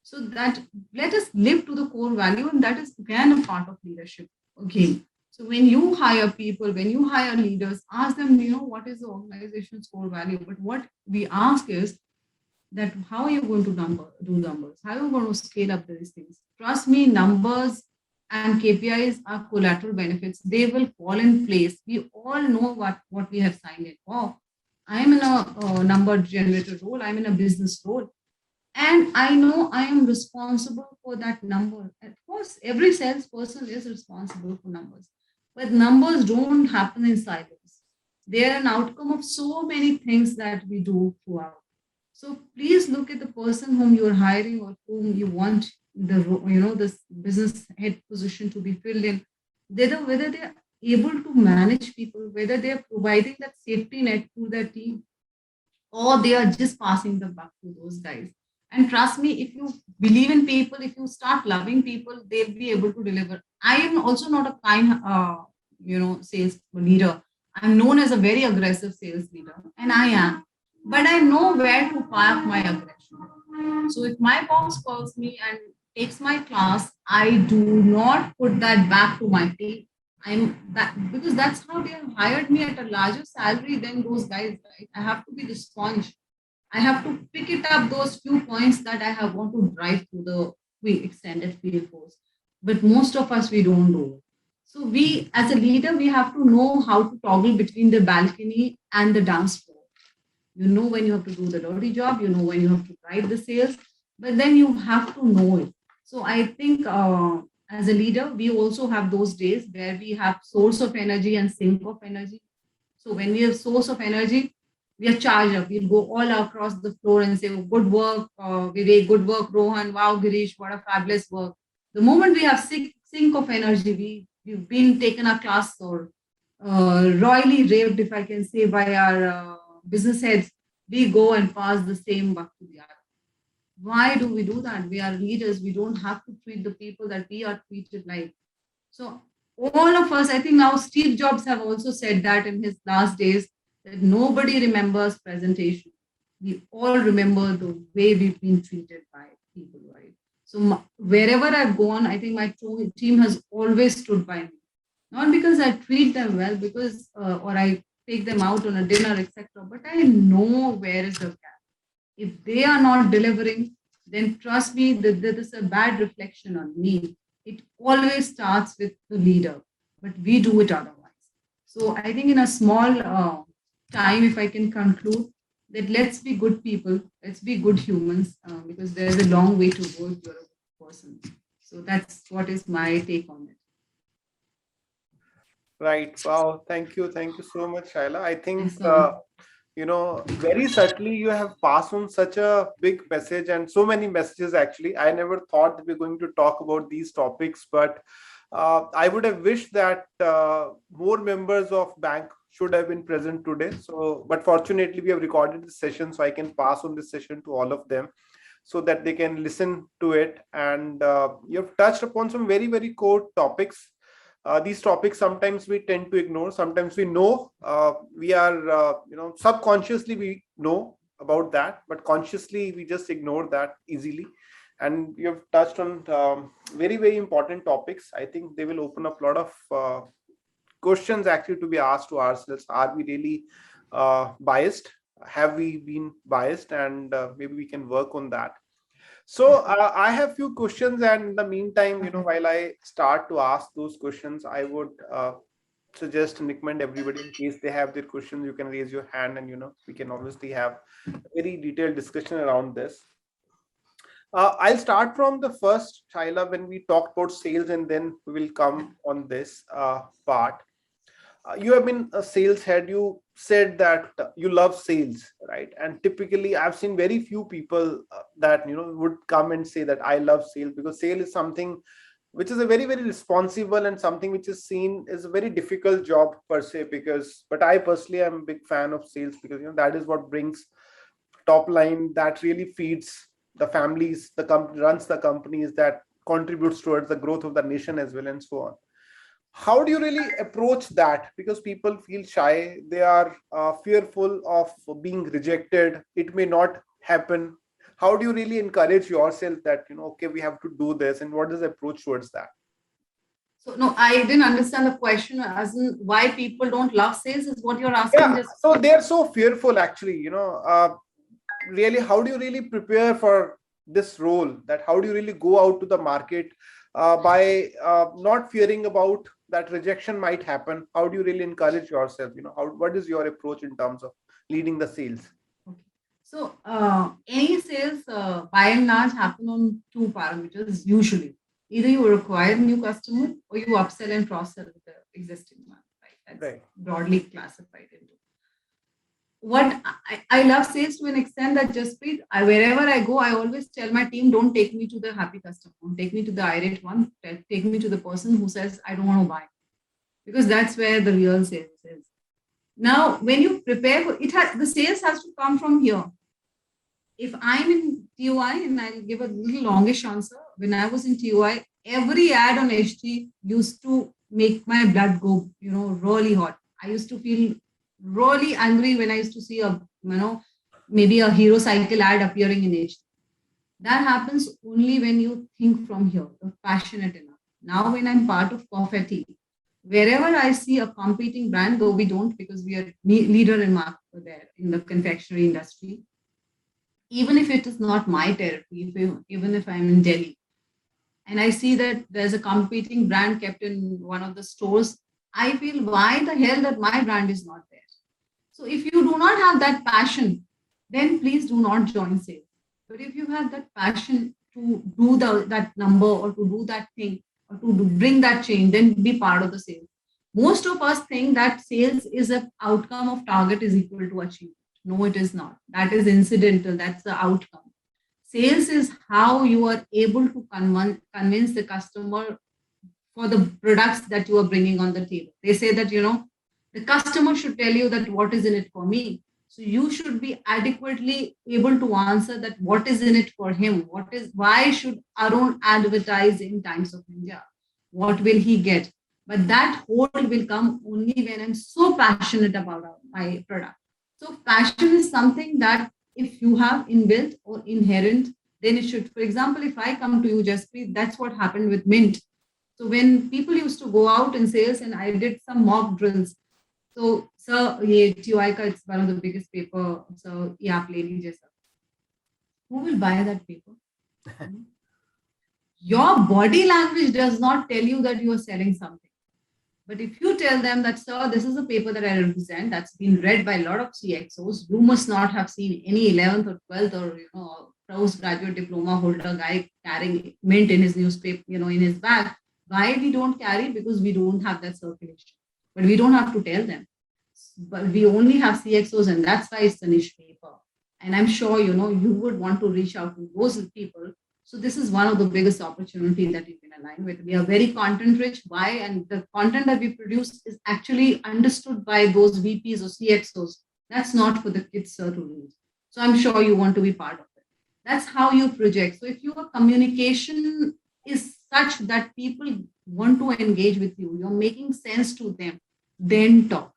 So that let us live to the core value, and that is again a part of leadership again. So when you hire people, when you hire leaders, ask them, what is the organization's core value? But what we ask is that how are you going to do numbers? How are you going to scale up these things? Trust me, numbers and KPIs are collateral benefits. They will fall in place. We all know what we have signed in for. I'm in a number generator role. I'm in a business role. And I know I am responsible for that number. Of course, every salesperson is responsible for numbers, but numbers don't happen in silence. They are an outcome of so many things that we do throughout. So please look at the person whom you are hiring or whom you want this business head position to be filled in. Whether they are able to manage people, whether they are providing that safety net to their team, or they are just passing the buck to those guys. And trust me, if you believe in people, if you start loving people, they'll be able to deliver. I am also not a kind, sales leader. I'm known as a very aggressive sales leader, and I am. But I know where to park my aggression. So if my boss calls me and takes my class, I do not put that back to my team. I'm that because that's how they have hired me at a larger salary than those guys, right? I have to be the sponge. I have to pick it up those few points that I have want to drive to the extended field force. But most of us we don't do it. So we as a leader, we have to know how to toggle between the balcony and the dance floor. You know when you have to do the dirty job, you know when you have to drive the sales, but then you have to know it. So I think as a leader, we also have those days where we have source of energy and sink of energy. So when we have source of energy, we are charged up. We'll go all across the floor and say, oh, good work, Vivek, good work, Rohan, wow, Girish, what a fabulous work. The moment we have sink of energy, we've been taken a class or royally raped, if I can say, by our business heads, we go and pass the same buck to the other. Why do we do that? We are leaders. We don't have to treat the people that we are treated like. So all of us, I think now Steve Jobs have also said that in his last days, that nobody remembers presentation. We all remember the way we've been treated by people, right? So wherever I've gone, I think my team has always stood by me. Not because I treat them well, because or I take them out on a dinner, etc. But I know where is the gap. If they are not delivering, then trust me that there is a bad reflection on me. It always starts with the leader, but we do it otherwise. So I think in a small time, if I can conclude, that let's be good people, let's be good humans, because there's a long way to go if you're a good person. So that's what is my take on it. Right. Wow. Thank you. Thank you so much, Shaila. I think, So, very subtly you have passed on such a big message and so many messages actually. I never thought that we're going to talk about these topics, but I would have wished that more members of bank should have been present today. So, but fortunately we have recorded this session, so I can pass on this session to all of them so that they can listen to it. And you have touched upon some very, very core topics. These topics sometimes we tend to ignore, sometimes we know, we are subconsciously we know about that, but consciously we just ignore that easily. And you have touched on very, very important topics. I think they will open up a lot of questions actually to be asked to ourselves. Are we really biased? Have we been biased? And maybe we can work on that. So I have few questions, and in the meantime, while I start to ask those questions, I would suggest and recommend everybody, in case they have their questions, you can raise your hand, and we can obviously have a very detailed discussion around this. I'll start from the first, Shaila, when we talked about sales, and then we will come on this part. You have been a sales head. You said that you love sales, right? And typically I've seen very few people that would come and say that I love sales, because sale is something which is a very, very responsible and something which is seen as a very difficult job per se. Because but I personally am a big fan of sales, because that is what brings top line, that really feeds the families, the company runs the companies, that contributes towards the growth of the nation as well, and so on. How do you really approach that? Because people feel shy, they are fearful of being rejected, it may not happen. How do you really encourage yourself that okay, we have to do this, and what is the approach towards that? so no, I didn't understand the question as in why people don't love sales is what you're asking. Yeah, Just so they're so fearful actually, really, how do you really prepare for this role? That how do you really go out to the market by not fearing about that rejection might happen? How do you really encourage yourself? What is your approach in terms of leading the sales? okay. So any sales by and large happen on two parameters usually. Either you acquire new customer or you upsell and cross sell the existing one. Right, that's Right. broadly classified into. What I love sales to an extent that just wherever I go, I always tell my team, don't take me to the happy customer, don't take me to the irate one, take me to the person who says, I don't want to buy, because that's where the real sales is. Now, when you prepare for it, the sales has to come from here. If I'm in TOI, and I'll give a little longish answer, when I was in TOI, every ad on HT used to make my blood go, really hot. I used to feel really angry when I used to see maybe a hero cycle ad appearing in HT. That happens only when you think from here, you're passionate enough. Now, when I'm part of Coffee, wherever I see a competing brand, though we don't, because we are leader in market there in the confectionery industry, even if it is not my territory, even if I'm in Delhi, and I see that there's a competing brand kept in one of the stores, I feel, why the hell that my brand is not there? So if you do not have that passion, then please do not join sales. But if you have that passion to do that number or to do that thing or to bring that change, then be part of the sales. Most of us think that sales is an outcome of target is equal to achievement. No, it is not. That is incidental. That's the outcome. Sales is how you are able to convince the customer for the products that you are bringing on the table. They say that, the customer should tell you that what is in it for me. So you should be adequately able to answer that what is in it for him. Why should Arun advertise in Times of India? What will he get? But that hold will come only when I'm so passionate about my product. So passion is something that if you have inbuilt or inherent, then it should. For example, if I come to you, Jaspreet, that's what happened with Mint. So when people used to go out in sales, and I did some mock drills. So, sir, TOI ka, it's one of the biggest paper. So, yeah, आप ले लीजिए sir. Who will buy that paper? Your body language does not tell you that you are selling something. But if you tell them that, sir, this is a paper that I represent that's been read by a lot of CXOs, you must not have seen any 11th or 12th or postgraduate diploma holder guy carrying mint in his newspaper, in his bag. Why we don't carry? Because we don't have that circulation. But we don't have to tell them. But we only have CXOs, and that's why it's a niche paper. And I'm sure you would want to reach out to those people. So this is one of the biggest opportunities that you can align with. We are very content rich. Why? And the content that we produce is actually understood by those VPs or CXOs. That's not for the kids, sir, to read. So I'm sure you want to be part of it. That's how you project. So if your communication is such that people want to engage with you, you're making sense to them, then talk.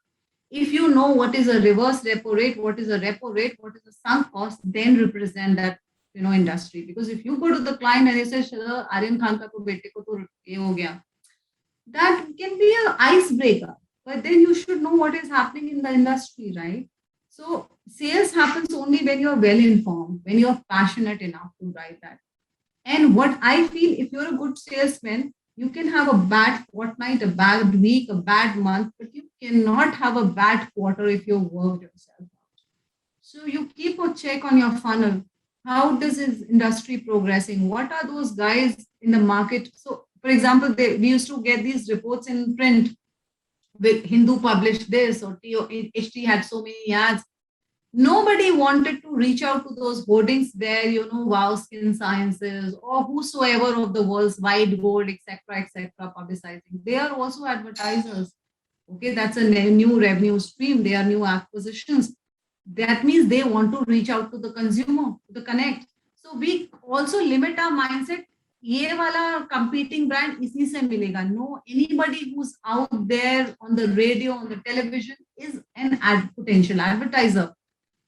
If you know what is a reverse repo rate, what is a repo rate, what is a sunk cost, then represent that industry. Because if you go to the client and they say, Aryan Khan ka to bete ko to ye ho gaya, that can be an icebreaker. But then you should know what is happening in the industry, right? So sales happens only when you're well informed, when you're passionate enough to write that. And what I feel, if you're a good salesman, you can have a bad fortnight, a bad week, a bad month, but you cannot have a bad quarter if you've worked yourself out. So you keep a check on your funnel. How does this industry progressing? What are those guys in the market? So, for example, we used to get these reports in print. With Hindu published this, or HT had so many ads. Nobody wanted to reach out to those hoardings where, Wow Skin Sciences or whosoever of the world's White Gold, etc., publicizing. They are also advertisers. Okay, that's a new revenue stream. They are new acquisitions. That means they want to reach out to the consumer, to the connect. So we also limit our mindset. ये वाला competing brand इसी से मिलेगा. No, anybody who's out there on the radio, on the television is an potential advertiser.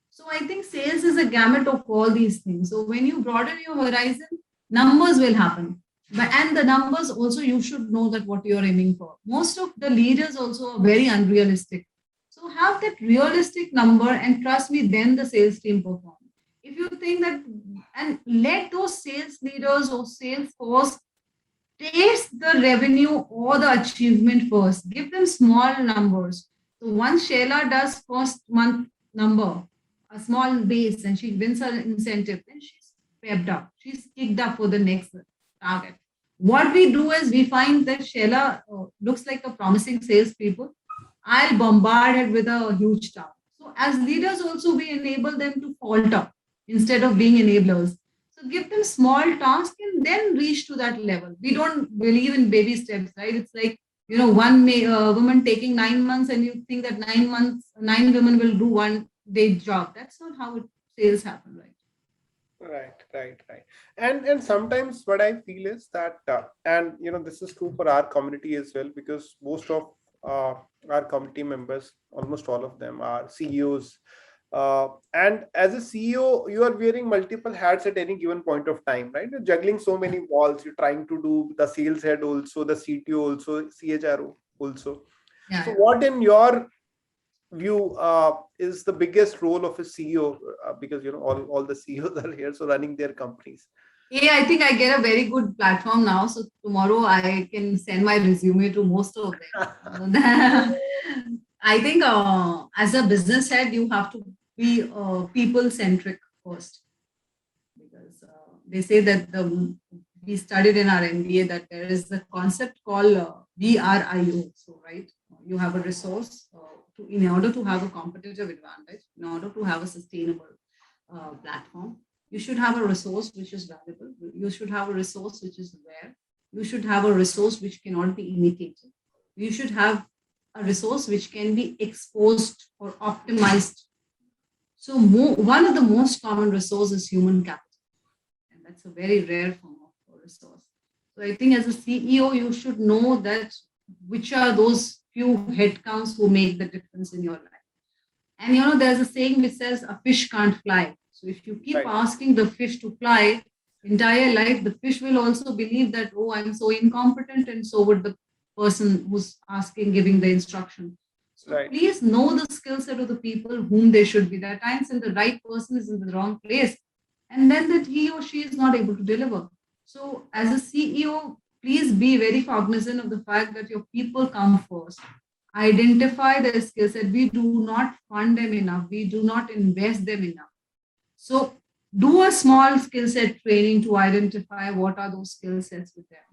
So I think sales is a gamut of all these things. So when you broaden your horizon, numbers will happen. And the numbers also, you should know that what you're aiming for. Most of the leaders also are very unrealistic. So have that realistic number, and trust me, then the sales team perform. If you think that, and let those sales leaders or sales force taste the revenue or the achievement first. Give them small numbers. So once Shaila does first month number, a small base, and she wins her incentive, then she's pepped up. She's kicked up for the next target. What we do is we find that Shaila looks like a promising salespeople. I'll bombard it with a huge target. So as leaders also, we enable them to falter instead of being enablers. So give them small tasks and then reach to that level. We don't believe in baby steps, right? It's like, one woman taking 9 months, and you think that 9 months, 9 women will do one day job. That's not how sales happen, right? Right. And sometimes what I feel is that, and this is true for our community as well, because most of our community members, almost all of them, are CEOs. And as a CEO, you are wearing multiple hats at any given point of time, right? You're juggling so many balls. You're trying to do the sales head also, the CTO also, CHRO also. Yeah, so what in your view is the biggest role of a CEO, because all the CEOs are here, so running their companies? Yeah, I think I get a very good platform now. So tomorrow I can send my resume to most of them. I think as a business head, you have to be people centric first, because they say that we studied in our MBA that there is a concept called VRIO. So, right, you have a resource in order to have a competitive advantage, in order to have a sustainable platform. You should have a resource which is valuable. You should have a resource which is rare. You should have a resource which cannot be imitated. You should have a resource which can be exposed or optimized. So one of the most common resources is human capital. And that's a very rare form of resource. So I think as a CEO, you should know that which are those few headcounts who make the difference in your life. And there's a saying which says a fish can't fly. So if you keep asking the fish to fly entire life, the fish will also believe that, oh, I'm so incompetent, and so would the person who's giving the instruction. So please know the skill set of the people whom they should be. There are times when the right person is in the wrong place, and then that he or she is not able to deliver. So as a CEO, please be very cognizant of the fact that your people come first. Identify their skill set. We do not fund them enough. We do not invest them enough. So do a small skill set training to identify what are those skill sets with them.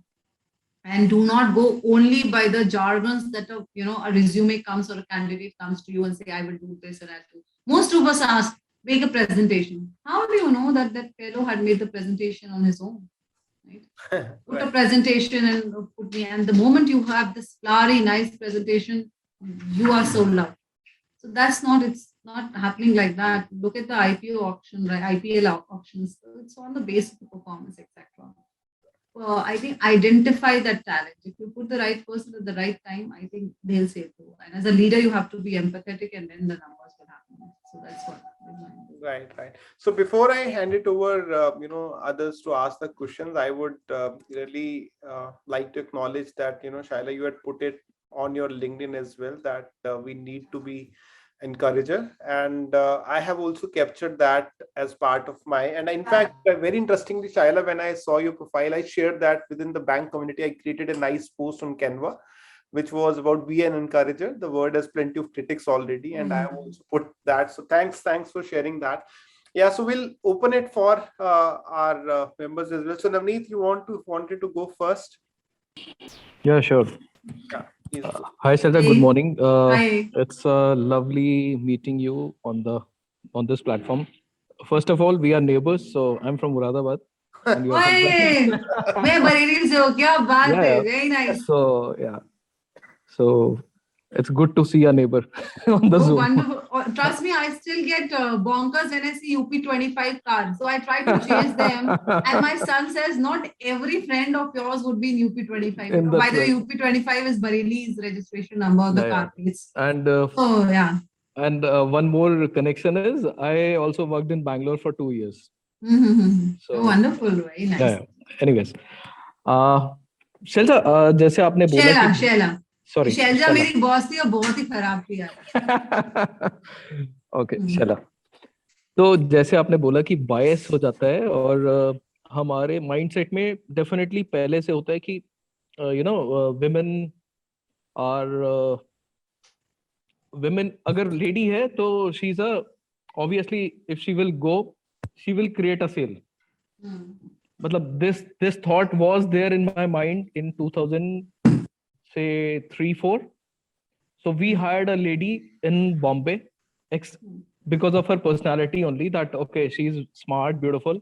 And do not go only by the jargons that a resume comes or a candidate comes to you and say, I will do this and I'll do. Most of us ask, make a presentation. How do you know that that fellow had made the presentation on his own? Right? Put a presentation and put me. And the moment you have this flowery, nice presentation, you are so loved. So it's not happening like that. Look at the IPO auction, right? IPL auctions. So it's on the basis of performance, etc. I think identify that talent. If you put the right person at the right time, I think they'll say so. And as a leader, you have to be empathetic, and then the numbers will happen. So that's what. Right. So before I hand it over, others to ask the questions, I would really like to acknowledge that, Shaila, you had put it on your LinkedIn as well, that we need to be encourager, and I have also captured that as part of my, and in fact, very interestingly, Shaila, when I saw your profile, I shared that within the bank community. I created a nice post on Canva which was about be an encourager. The word has plenty of critics already, and I have also put that. So thanks for sharing that. Yeah, so we'll open it for our members as well. So Navneet, you wanted to go first? Yeah, sure. Yeah, hi Shaila, good morning. Hi. It's lovely meeting you on this platform. First of all, we are neighbors, so I'm from Muradabad. And you are very nice. So yeah, so it's good to see a neighbor on the Zoom. Wonderful. Trust me, I still get bonkers when I see UP25 cards. So I try to chase them. And my son says, not every friend of yours would be in UP25. By the way, UP25 is Bareilly's registration number, the car plates. And oh, yeah. And one more connection is I also worked in Bangalore for 2 years. So wonderful, very nice. Yeah. Anyways, Shaila, जैसे आपने बोला Shaila. Sorry. Selja मेरी boss थी और बहुत ही खराब थी यार. ओके शैला, तो जैसे आपने बोला कि बायस हो जाता है और हमारे माइंडसेट में डेफिनेटली पहले से होता है कि विमेन अगर लेडी है तो she is obviously if she will go she will create a cell. मतलब this thought was there in my mind in 2003-4. So we hired a lady in Bombay because of her personality only, that okay, she's smart, beautiful,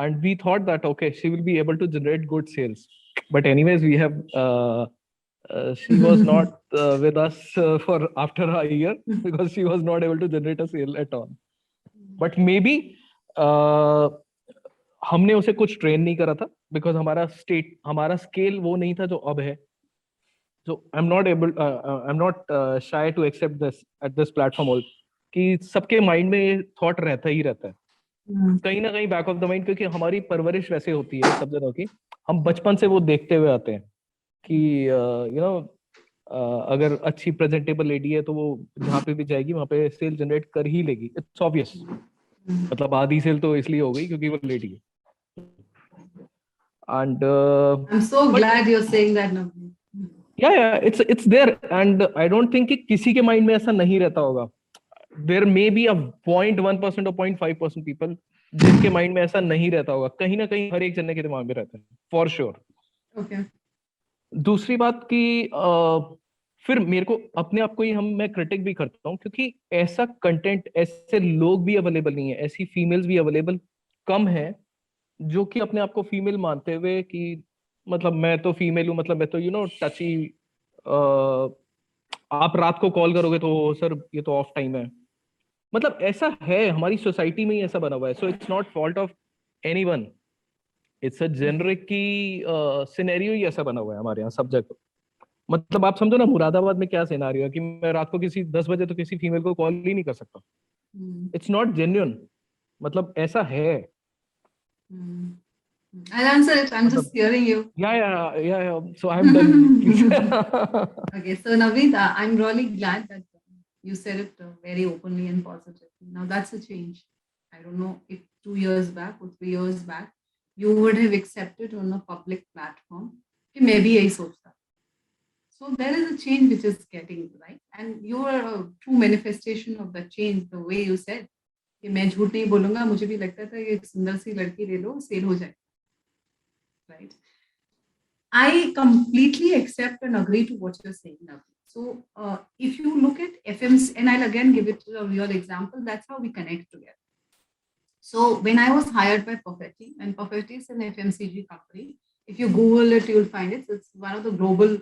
and we thought that okay, she will be able to generate good sales. But anyways, we have she was not with us for after a year because she was not able to generate a sale at all. But maybe हमने उसे कुछ train नहीं करा था because हमारा scale वो नहीं था जो अब है. So I'm not shy to accept this at this platform also, कि सबके माइंड में ये थॉट रहता ही रहता है कहीं ना कहीं बैक ऑफ द माइंड, क्योंकि हमारी परवरिश वैसे होती है सब जनों की. हम बचपन से वो देखते हुए आते हैं कि अगर अच्छी प्रेजेंटेबल लेडी है तो वो जहाँ पे भी जाएगी वहाँ पे सेल जनरेट कर ही लेगी. It's obvious. मतलब आधी सेल तो इसलिए हो गई क्योंकि वो लेडी है. And I'm so glad you're saying that now. Yeah, it's there, and I don't think कि किसी के माइंड में ऐसा नहीं रहता होगा. There may be a 0.1% or 0.5% people जिनके माइंड में ऐसा नहीं रहता होगा. कहीं ना कहीं हर एक जने के दिमाग में रहता है for sure. Okay. दूसरी बात कि फिर मेरे को अपने आप को ही मैं क्रिटिक भी करता हूँ क्योंकि ऐसा कंटेंट, ऐसे लोग भी अवेलेबल नहीं है, ऐसी फीमेल्स भी अवेलेबल कम है जो कि अपने आप को फीमेल मानते हुए कि मतलब मैं तो फीमेल हूँ, मतलब मैं तो टची, आप रात को कॉल करोगे तो सर ये तो ऑफ टाइम है. मतलब ऐसा है, हमारी सोसाइटी में ही ऐसा बना हुआ है. So it's not fault of anyone, it's a generic की सिनेरियो ही ऐसा बना हुआ है हमारे यहाँ सब जगह. मतलब आप समझो ना मुरादाबाद में क्या सिनेरियो है कि मैं रात को किसी 10 बजे तो किसी फीमेल को कॉल ही नहीं कर सकता. It's not genuine. मतलब ऐसा है. I'll answer it. I'm just hearing you. Yeah. So I'm done. Okay. So Navneet, I'm really glad that you said it very openly and positively. Now that's a change. I don't know if 2 years back or 3 years back, you would have accepted on a public platform कि मैं भी यही सोचता. So there is a change which is getting right, and you are a true manifestation of the change. The way you said कि मैं झूठ नहीं बोलूंगा, मुझे भी लगता था ये एक सुंदर सी लड़की ले लो, सेल हो जाए. Right. I completely accept and agree to what you're saying now. So if you look at FMC, and I'll again give it a real example, that's how we connect together. So when I was hired by Perfetti, and Perfetti is an FMCG company, if you Google it, you'll find it. It's one of the global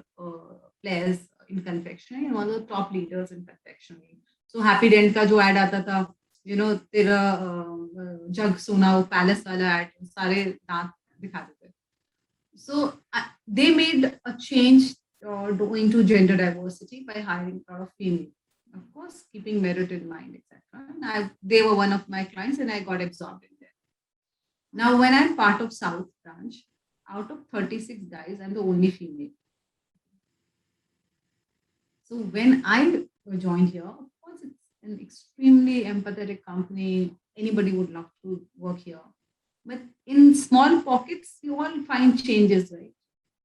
players in confectionery and one of the top leaders in confectionery. So Happy Dent का जो ad आता था, you know, तेरा जग सोना वो palace वाला ad, सारे दांत दिखा देते. So they made a change into gender diversity by hiring a lot of female, of course, keeping merit in mind, etc. And they were one of my clients, and I got absorbed in there. Now, when I'm part of South branch, out of 36 guys, I'm the only female. So when I joined here, of course, it's an extremely empathetic company. Anybody would love to work here. But in small pockets, you all find changes, right?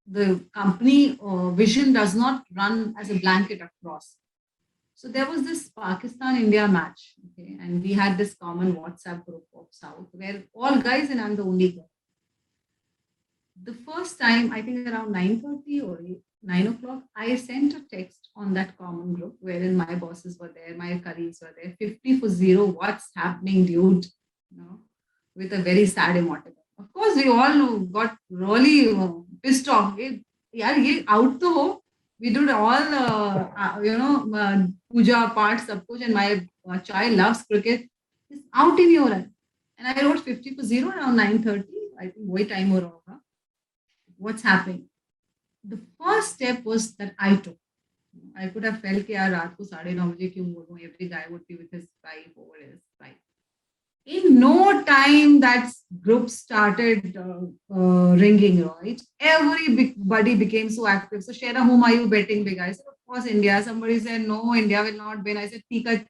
The company vision does not run as a blanket across. So there was this Pakistan-India match, okay, and we had this common WhatsApp group of South where all guys and I'm the only girl. The first time, I think around 9:30 or 9 o'clock, I sent a text on that common group wherein my bosses were there, my colleagues were there, 50 for 0, what's happening, dude? You know, with a very sad emoticon. Of course, we all got really pissed off. Yeah, out to ho. We did all, puja, part, sab kuch, and my child loves cricket. It's out in your end. And I wrote 50 for 0 around 9:30. I think way time or over. What's happening? The first step was that I took. I could have felt कि यार रात को 9:30 बजे क्यों बोलूं? Every guy would be with his wife over his wife. In no time, that group started ringing, right? Everybody became so active. So, Shaila, whom are you betting big? I said, of course, India. Somebody said, no, India will not win. I said, Tika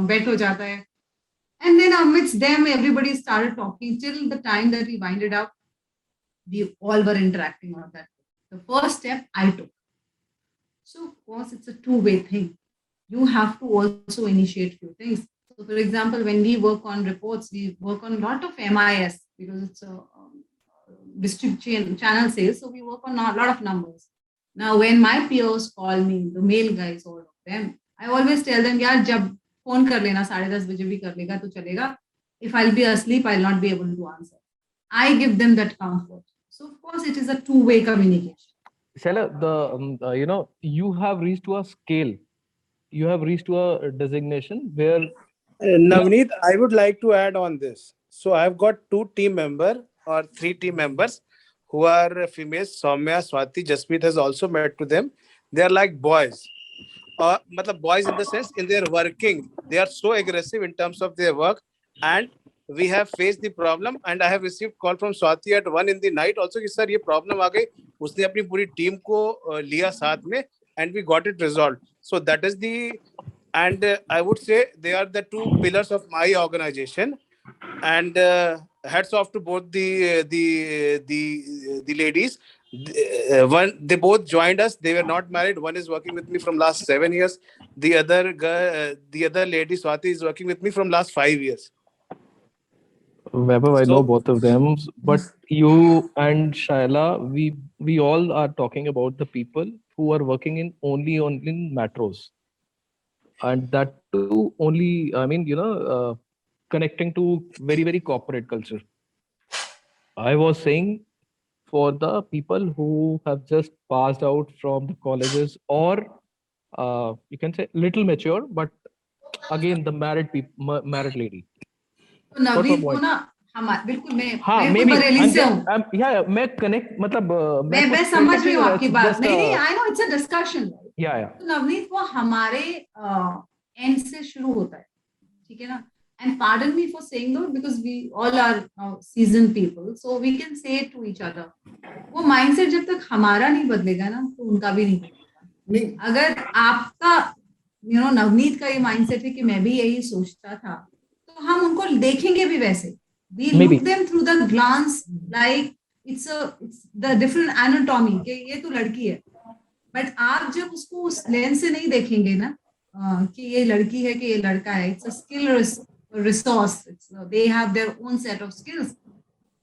bet ho jata hai. And then amidst them, everybody started talking till the time that we winded up. We all were interacting on that. The first step I took. So, of course, it's a two-way thing. You have to also initiate few things. So, for example, when we work on reports, we work on a lot of MIS because it's a district channel sales. So we work on a lot of numbers. Now, when my peers call me, the male guys, all of them, I always tell them, yaar, jab phone kar lena, 10:30 baje bhi kar lega, to chalega. If I'll be asleep, I'll not be able to answer. I give them that comfort. So, of course, it is a two-way communication. Shaila, you have reached to a scale. You have reached to a designation where Navneet, I would like to add on this. So I've got 2 team members or 3 team members who are females. Soumya, Swati, Jasmeet has also met to them. They are like boys. Boys in the sense in their working. They are so aggressive in terms of their work. And we have faced the problem. And I have received call from Swati at 1 in the night also. Sir, ये problem आ गई. उसने अपनी पूरी team को लिया साथ में and we got it resolved. So that is the... And I would say they are the 2 pillars of my organization. And hats off to both the ladies. They both joined us. They were not married. One is working with me from last 7 years. The other lady Swati is working with me from last 5 years. Vaibhav, I know both of them, but you and Shaila, we all are talking about the people who are working in only in metros. And that too only, connecting to very, very corporate culture. I was saying for the people who have just passed out from the colleges or you can say little mature, but again, the married lady. तो नवीद को ना बिल्कुल मैं बरेली से हूँ मैं connect मतलब मैं समझ रही हूँ आपकी बात नहीं I know it's a discussion तो नवनीत वो हमारे एंड से शुरू होता है ठीक है ना and pardon me for saying though because we all are seasoned people so we can say it to each other वो माइंडसेट जब तक हमारा नहीं बदलेगा ना तो उनका भी नहीं बदलेगा अगर आपका नवनीत का ये माइंडसेट है कि मैं भी यही सोचता था तो हम उनको देखेंगे भी वैसे we look them through the glance like it's the different anatomy कि ये तो लड़की है, but आप जब उसको उस लेंस से नहीं देखेंगे ना कि ये लड़की है कि ये लड़का है, it's a skill resource, they have their own set of skills.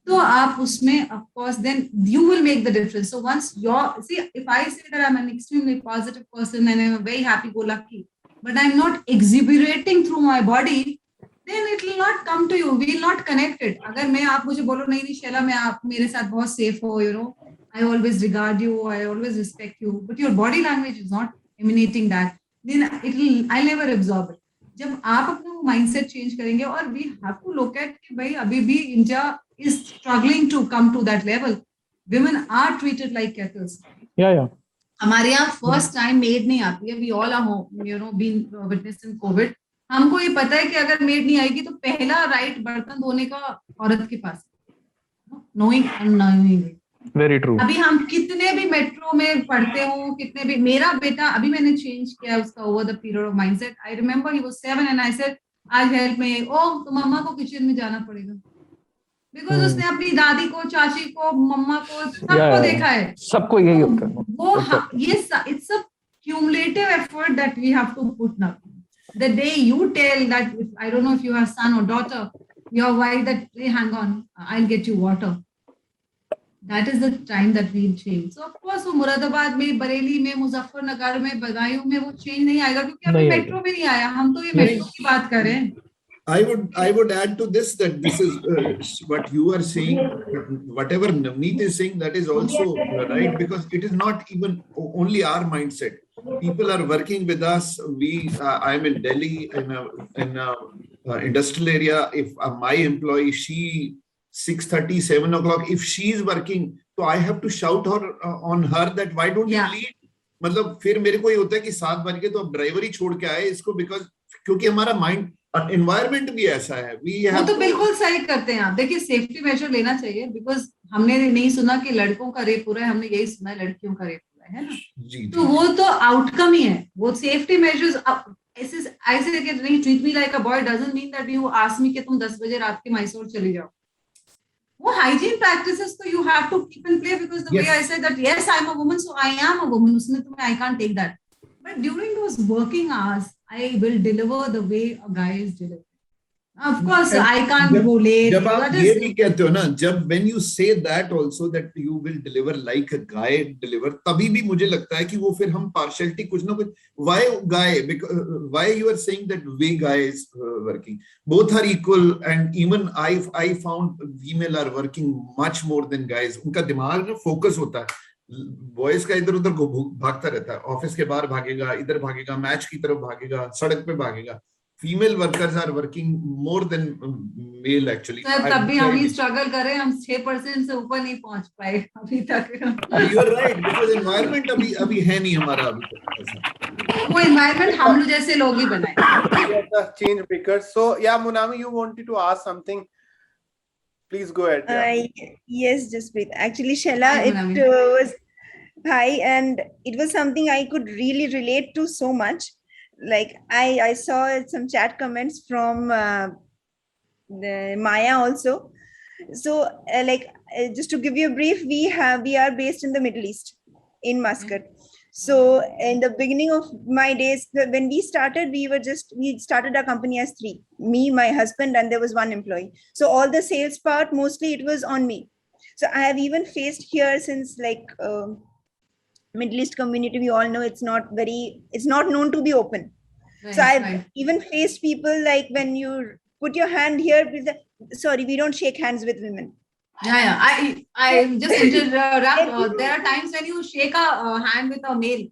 तो आप उसमें of course then you will make the difference. So once if I say that I'm an extremely positive person and I'm a very happy-go-lucky, but I'm not exuberating through my body, then it will not come to you. We will not connect it. अगर मैं आप मुझे बोलो नहीं शैला मैं आप मेरे साथ बहुत safe हो, you know, I always regard you, I always respect you, but your body language is not emanating that, then I'll never absorb it. जब आप अपना mindset change करेंगे और we have to look at कि भाई अभी भी India is struggling to come to that level. Women are treated like kettles. Yeah. हमारे यहाँ फर्स्ट टाइम मेड नहीं आती है. We all are you know been witness in Covid. हमको ये पता है कि अगर मेड नहीं आएगी तो पहला राइट बर्तन धोने का औरत के पास. Knowing unknowingly. Very true. अभी हम कितने भी मेट्रो में पढ़ते हो, कितने भी, मेरा बेटा अभी मैंने चेंज किया उसका over the period of mindset. I remember he was 7 and I said आज हेल्प मी. ओ तो मम्मा को किचन में जाना पड़ेगा. बिकॉज उसने अपनी दादी को, चाची को, मम्मा को, सबको देखा है. सबको यही होता है. वो ये it's a cumulative effort that we have to put now. The day you tell that, I don't know if you have son or daughter, your wife that, hey, hang on, I'll get you water. That is the time that we'll change. So of course वो मुरादाबाद में, बरेली में, मुजफ्फरनगर में, बदायूं में वो change नहीं आएगा क्योंकि अभी मेट्रो में नहीं आया. हम तो ये मेट्रो की बात कर रहे हैं. I would add to this that this is what you are saying. Whatever Navneet is saying, that is also right, because it is not even only our mindset. People are working with us. I'm in Delhi in a industrial area. If my employee, she 6:30, 7 o'clock, if she is working, so I have to shout on her that why don't you leave? मतलब फिर मेरे को ये होता है कि 7 बज के तो अब ड्राइवर ही छोड़ के आए इसको, बिकॉज क्योंकि हमारा माइंड एनवायरमेंट भी ऐसा है. वो तो बिल्कुल सही करते हैं आप. देखिए सेफ्टी मेजर लेना चाहिए, बिकॉज हमने नहीं सुना कि लड़कों का रेप हो रहा है, हमने यही सुना है लड़कियों का रेप हो रहा है ना. तो वो तो आउटकम ही है. वो सेफ्टी मेजर्स ऐसे कि नहीं treat me like a boy doesn't mean that you ask me कि तुम 10 बजे रात के मैसूर चली जाओ. वो हाइजीन प्रैक्टिसेस तो you have to keep in play, because the way I said that yes I am a woman so I am a woman, उसमें तुम्हें I can't take that. But during those working hours I will deliver the way a guy is delivering. Of course, I can't go late. जब आप ये भी कहते हो ना, जब when you say that also that you will deliver like a guy deliver, तभी भी मुझे लगता है कि वो फिर हम partiality कुछ ना कुछ, why guy, because why you are saying that way guy is working, both are equal, and even I found female are working much more than guys. उनका दिमाग ना focus होता है. बॉयज का इधर उधर भागता रहता है, ऑफिस के बाहर भागेगा, इधर भागेगा, मैच की तरफ भागेगा, सड़क पे भागेगा. Female workers are working more than male actually. तब भी हम ही स्ट्रगल कर रहे हैं, हम 6% से ऊपर नहीं पहुंच पाए अभी तक. You are right, because environment अभी है नहीं हमारा अभी तक. वो एनवायरनमेंट हम लोग जैसे लोग ही बनाए. Change breaker. So yeah Munami, you wanted to ask something. Please go ahead. Yes, Jaspreet. Actually, Shaila, it was hi, and it was something I could really relate to so much. Like I saw some chat comments from Maya also. So, just to give you a brief, we are based in the Middle East, in Muscat. So in the beginning of my days, when we started, we started our company as 3, me, my husband, and there was 1 employee. So all the sales part, mostly it was on me. So I have even faced here, since Middle East community, we all know it's not known to be open. Right, so I've even faced people like when you put your hand here, sorry, we don't shake hands with women. I just interrupt. There are times when you shake a hand with a male.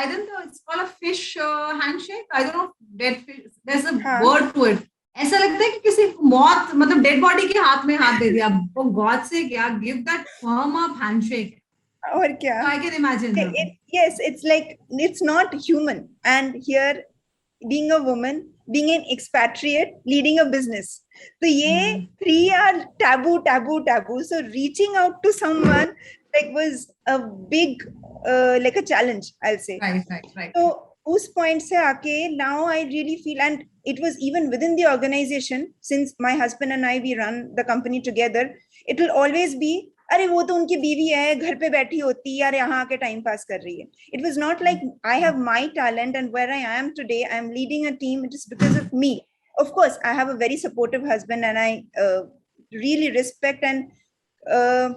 I don't know, it's called a fish handshake. I don't know, dead fish. There's a word to it. ऐसा लगता है कि किसी मौत, मतलब dead body के हाथ में हाथ दे दिया. वो गॉड से क्या, give that firm up handshake. और क्या? I can imagine. Yes, it's like it's not human. And here, being a woman, being an expatriate, leading a business. So ye 3 are taboo. So reaching out to someone was a big a challenge, I'll say. Right. So us point se aake, now I really feel, and it was even within the organization, since my husband and I, we run the company together, it will always be अरे वो तो उनकी बीवी है, घर पे बैठी होती है, यार यहाँ आके टाइम पास कर रही है. It was not like I have my talent and where I am today, I am leading a team just because of me. Of course, I have a very supportive husband and I really respect uh,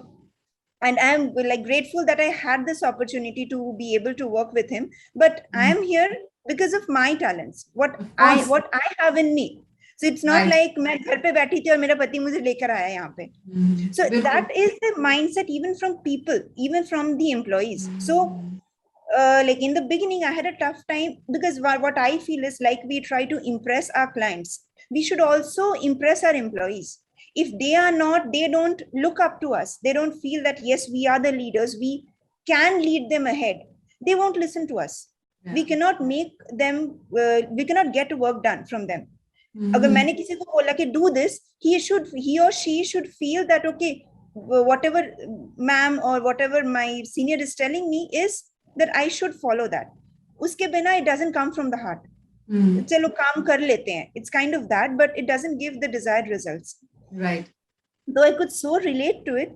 and I am like grateful that I had this opportunity to be able to work with him. But I am here because of my talents, Of course. I have in me. So it's not Right. like मैं घर पे बैठी थी और मेरा पति मुझे लेकर आया यहाँ पे. So बिल्कुल. that is the mindset even from people, even from the employees. So like in the beginning, I had a tough time because what I feel is like we try to impress our clients. We should also impress our employees. If they are not, they don't look up to us. They don't feel that, yes, we are the leaders. We can lead them ahead. They won't listen to us. Yeah. We cannot make them, we cannot get work done from them. Mhm. अगर मैंने किसी को बोला कि do this, he or she should feel that okay, whatever ma'am or whatever my senior is telling me is that I should follow that. उसके बिना it doesn't come from the heart. चलो काम कर लेते हैं. It's kind of that, but it doesn't give the desired results. Right. Though I could so relate to it.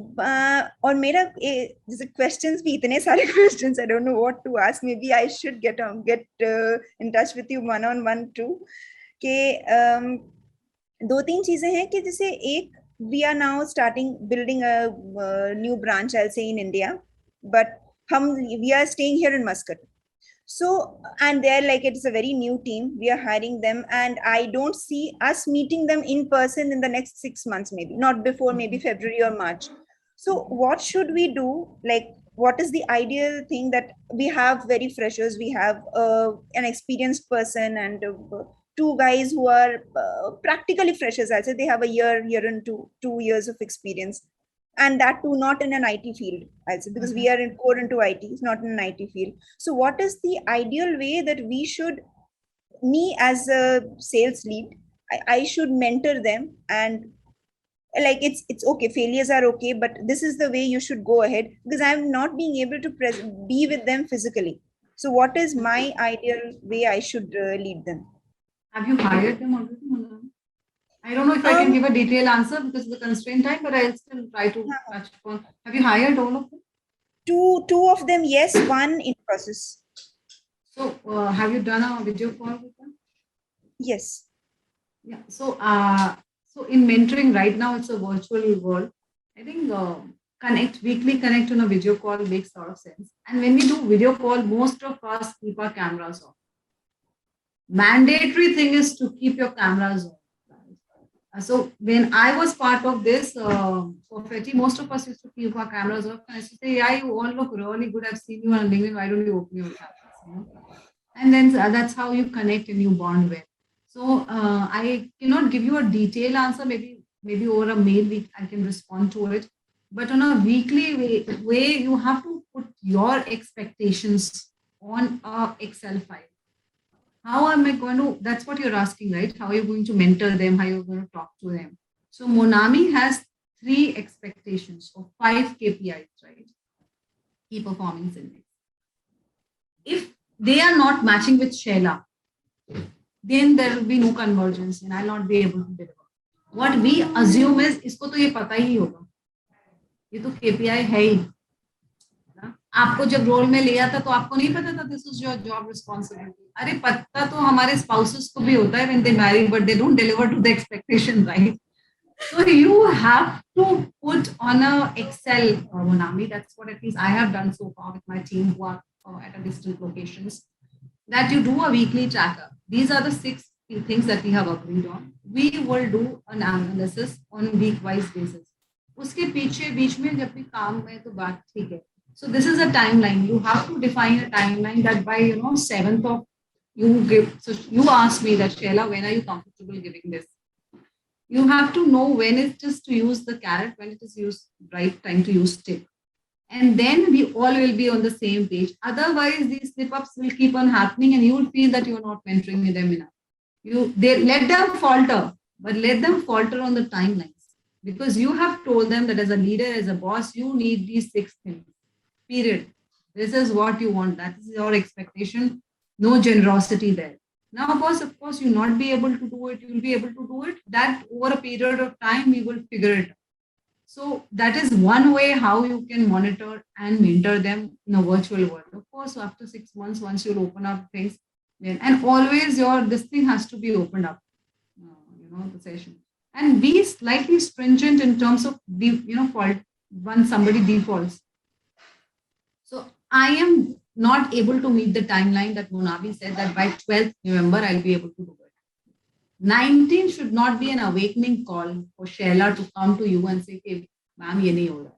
और मेरा जैसे questions भी इतने सारे questions, I don't know what to ask. Maybe I should get in touch with you one-on-one too. कि दो तीन चीजें हैं कि जैसे एक, we are now building a new branch, I'll say, in India, but we are staying here in Muscat. So, and they're like, it's a very new team. We are hiring them, and I don't see us meeting them in person in the next 6 months, maybe not before, maybe February or March. So, what should we do? Like, what is the ideal thing that we have? Very freshers, we have an experienced person and two guys who are practically freshers. I'll say they have a year and 2 years of experience, and that too not in an IT field, I'll say, because we are in core into IT, it's not in an IT field. So what is the ideal way that we should, me as a sales lead, I should mentor them, and like it's okay, failures are okay, but this is the way you should go ahead, because I'm not being able to be with them physically. So what is my ideal way I should lead them? Have you hired them already, Manoj? I don't know if I can give a detailed answer because of the constraint time, but I'll still try to touch upon. Have you hired all of them? Two of them, yes. One in process. So have you done a video call with them? Yes. Yeah. So in mentoring right now, it's a virtual world. I think weekly connect on a video call makes a lot of sense. And when we do video call, most of us keep our cameras off. Mandatory thing is to keep your cameras on. So when I was part of this, for Fetty, most of us used to keep our cameras off. And I used to say, yeah, you all look really good. I've seen you on LinkedIn. Why don't you open your cameras? You know? And then that's how you connect and you bond with. So I cannot give you a detailed answer. Maybe over a mail I can respond to it. But on a weekly way, you have to put your expectations on a Excel file. How am I going to, that's what you're asking, right? How are you going to mentor them? How are you going to talk to them? So Monami has 3 expectations or 5 KPIs, right? Key performance index. If they are not matching with Shaila, then there will be no convergence and I'll not be able to deliver. What we assume is, isko to ye pata hi hoga. ये तो KPI है ही. आपको जब role में लिया था तो आपको नहीं पता था this is your job responsibility. अरे पता तो हमारे स्पाउसेस को भी होता है when they marry but they don't deliver to the expectation, right? So you have to put on a Excel, Monami. That's what at least I have done so far with my team who are at a distant locations. That you do a weekly tracker. These are the 6 things that we have agreed on. We will do an analysis on week-wise basis. उसके पीछे बीच में जब भी काम में तो बात ठीक है. So this is a timeline. You have to define a timeline that by 7th of you give. So you asked me that, Shaila, when are you comfortable giving this? You have to know when it's just to use the carrot, when it is used right time to use stick. And then we all will be on the same page. Otherwise, these slip-ups will keep on happening and you will feel that you're not mentoring them enough. They let them falter, but let them falter on the timelines. Because you have told them that as a leader, as a boss, you need these 6 things. Period. This is what you want. That is your expectation. No generosity there. Now, boss, of course, you'll not be able to do it. You'll be able to do it. That over a period of time, we will figure it out. So that is one way how you can monitor and mentor them in a virtual world. Of course, after 6 months, once you open up things, then and always this thing has to be opened up, the session, and be slightly stringent in terms of fault once somebody defaults. So I am not able to meet the timeline that Monabi said that by 12th November I'll be able to do it. 19 should not be an awakening call for Shaila to come to you and say, "Okay, ma'am, ये नहीं हो रहा है,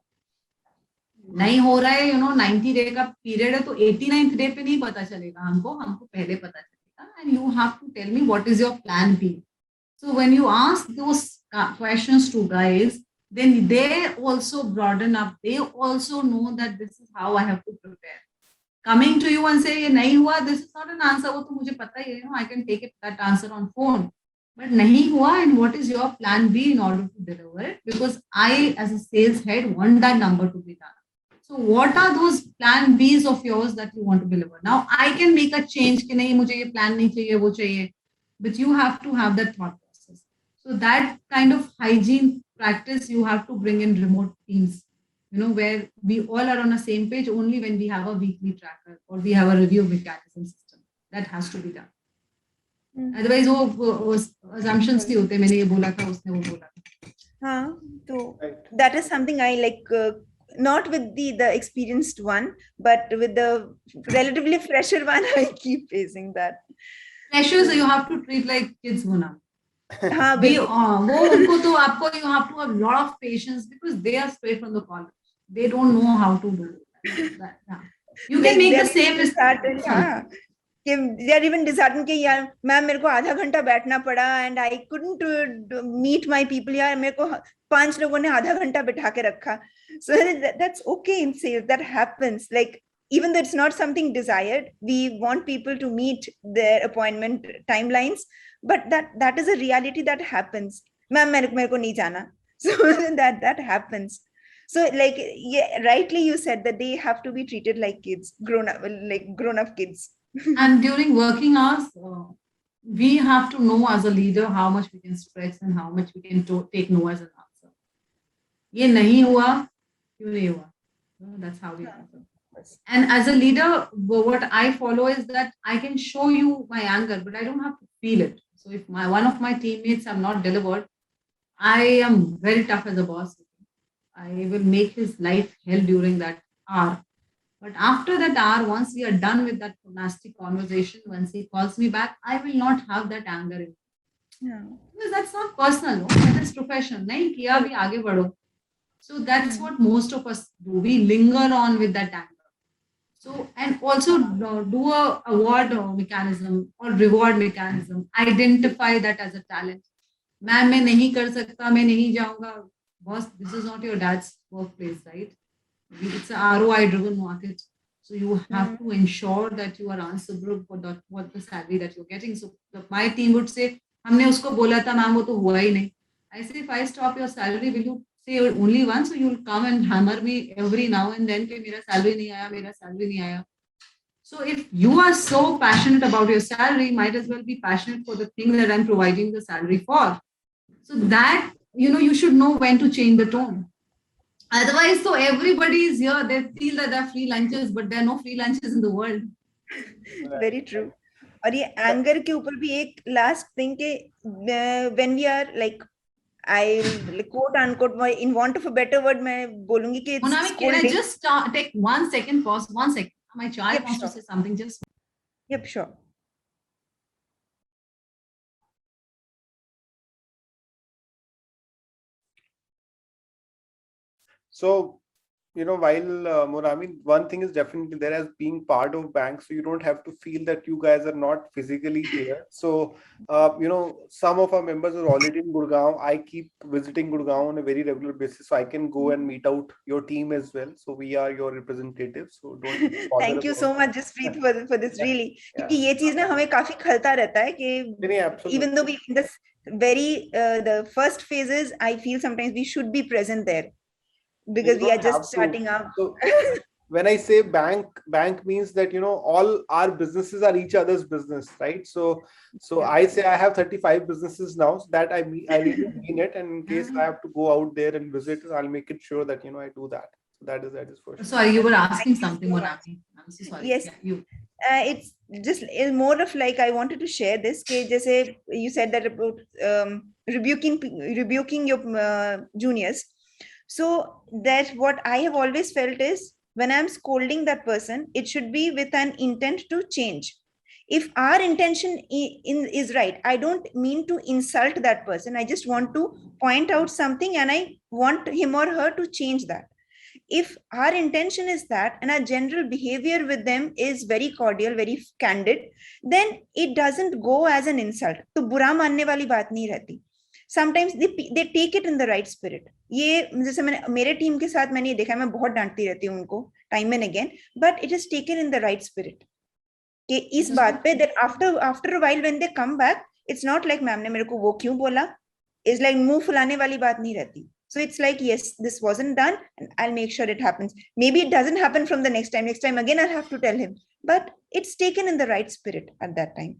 नहीं हो रहा है, 90 day का period है, तो 89th day पे नहीं पता चलेगा हमको पहले पता चलेगा, and you have to tell me what is your plan B." So when you ask those questions to guys, then they also broaden up. They also know that this is how I have to prepare. Coming to you and say, "ये नहीं हुआ," this is not an answer. वो तो मुझे पता ही है, I can take that answer on phone. But nahi hua, and what is your plan B in order to deliver it? Because I, as a sales head, want that number to be done. So what are those plan Bs of yours that you want to deliver? Now I can make a change कि नहीं मुझे ये plan नहीं चाहिए वो चाहिए, but you have to have that thought process. So that kind of hygiene practice you have to bring in remote teams, where we all are on the same page only when we have a weekly tracker or we have a review mechanism system. That has to be done. Otherwise वो assumptions ही होते, मैंने ये बोला था उसने वो बोला था. हाँ, तो that is something I like, not with the experienced one, but with the relatively fresher one. I keep facing that. Freshers you have to treat like kids, Mona. हाँ, वो उनको तो आपको you have to have a lot of patience because they are straight from the college. They don't know how to do that. You can make the same mistake. They are even disheartened कि यार ma'am मेरे को आधा घंटा बैठना पड़ा and I couldn't meet my people. यार मेरे को 5 लोगों ने आधा घंटा बिठा के रखा. So that's okay in sales. That happens. Like, even though it's not something desired, we want people to meet their appointment timelines, but that is a reality that happens. Ma'am मेरे को नहीं जाना. So that happens. So like, yeah, rightly you said that they have to be treated like kids, grown up kids. And during working hours, we have to know as a leader how much we can stretch and how much we can take no as an answer. ये नहीं हुआ, क्यों नहीं हुआ? That's how we answer. And as a leader, what I follow is that I can show you my anger, but I don't have to feel it. So if one of my teammates have not delivered, I am very tough as a boss. I will make his life hell during that hour. But after that hour, once we are done with that nasty conversation, once he calls me back, I will not have that anger in me. Yeah. Because that's not personal, no? That is professional. Nahi kiya bhi aage badho. So that's what most of us do. We linger on with that anger. So, and also do a award mechanism or reward mechanism. Identify that as a talent. Ma'am, मैं नहीं कर सकता, मैं नहीं जाऊंगा. Boss, this is not your dad's workplace, right? It's an ROI driven market. So you have to ensure that you are answerable for what the salary that you're getting. So my team would say, हमने उसको बोला था ma'am वो तो हुआ ही नहीं. I say, if I stop your salary, will you say only once? So you'll come and hammer me every now and then कि मेरा salary नहीं आया, मेरा salary नहीं आया. So if you are so passionate about your salary, might as well be passionate for the thing that I'm providing the salary for. So that, you should know when to change the tone. Otherwise, so everybody is here. They feel that there are free lunches, but there are no free lunches in the world. Very true. और ये anger के ऊपर भी एक last thing कि when we are like, I quote unquote, in want of a better word, मैं बोलूँगी कि Monami, can I just take 1 second, pause 1 second? My child wants to say something. Just. Yep, sure. So, while Monami, one thing is definitely there as being part of BANC, so you don't have to feel that you guys are not physically there. So, some of our members are already in Gurgaon. I keep visiting Gurgaon on a very regular basis, so I can go and meet out your team as well. So we are your representatives. So don't. Thank you so much, Jaspreet, for this really. क्योंकि ये चीज ना हमें काफी खलता रहता है कि even though we in this very the first phases, I feel sometimes we should be present there. Because we are just starting up. So, when I say bank means that, all our businesses are each other's business, right? So I say I have 35 businesses now, so that I really mean it. And in case I have to go out there and visit, I'll make it sure that, I do that. So that is for sure. Sorry, you were asking Thank you something, so much. Monami. I'm so sorry. Yes. Yeah, you. It's just more of like I wanted to share this. Jaise you said that about rebuking your juniors. So that what I have always felt is when I'm scolding that person, it should be with an intent to change. If our intention is right, I don't mean to insult that person. I just want to point out something and I want him or her to change that. If our intention is that and our general behavior with them is very cordial, very candid, then it doesn't go as an insult. तो बुरा मानने वाली बात नहीं रहती. Sometimes they take it in the right spirit. ये जैसे मेरे टीम के साथ मैंने ये देखा है, मैं बहुत डांटती रहती हूँ उनको time and again, but it is taken in the right spirit. कि इस बात पे that after a while when they come back, it's not like ma'am ने मेरे को वो क्यों बोला, it's like मुंह फुलाने वाली बात नहीं रहती. So it's like, yes, this wasn't done and I'll make sure it happens. Maybe it doesn't happen from the next time. Next time again, I'll have to tell him. But it's taken in the right spirit at that time.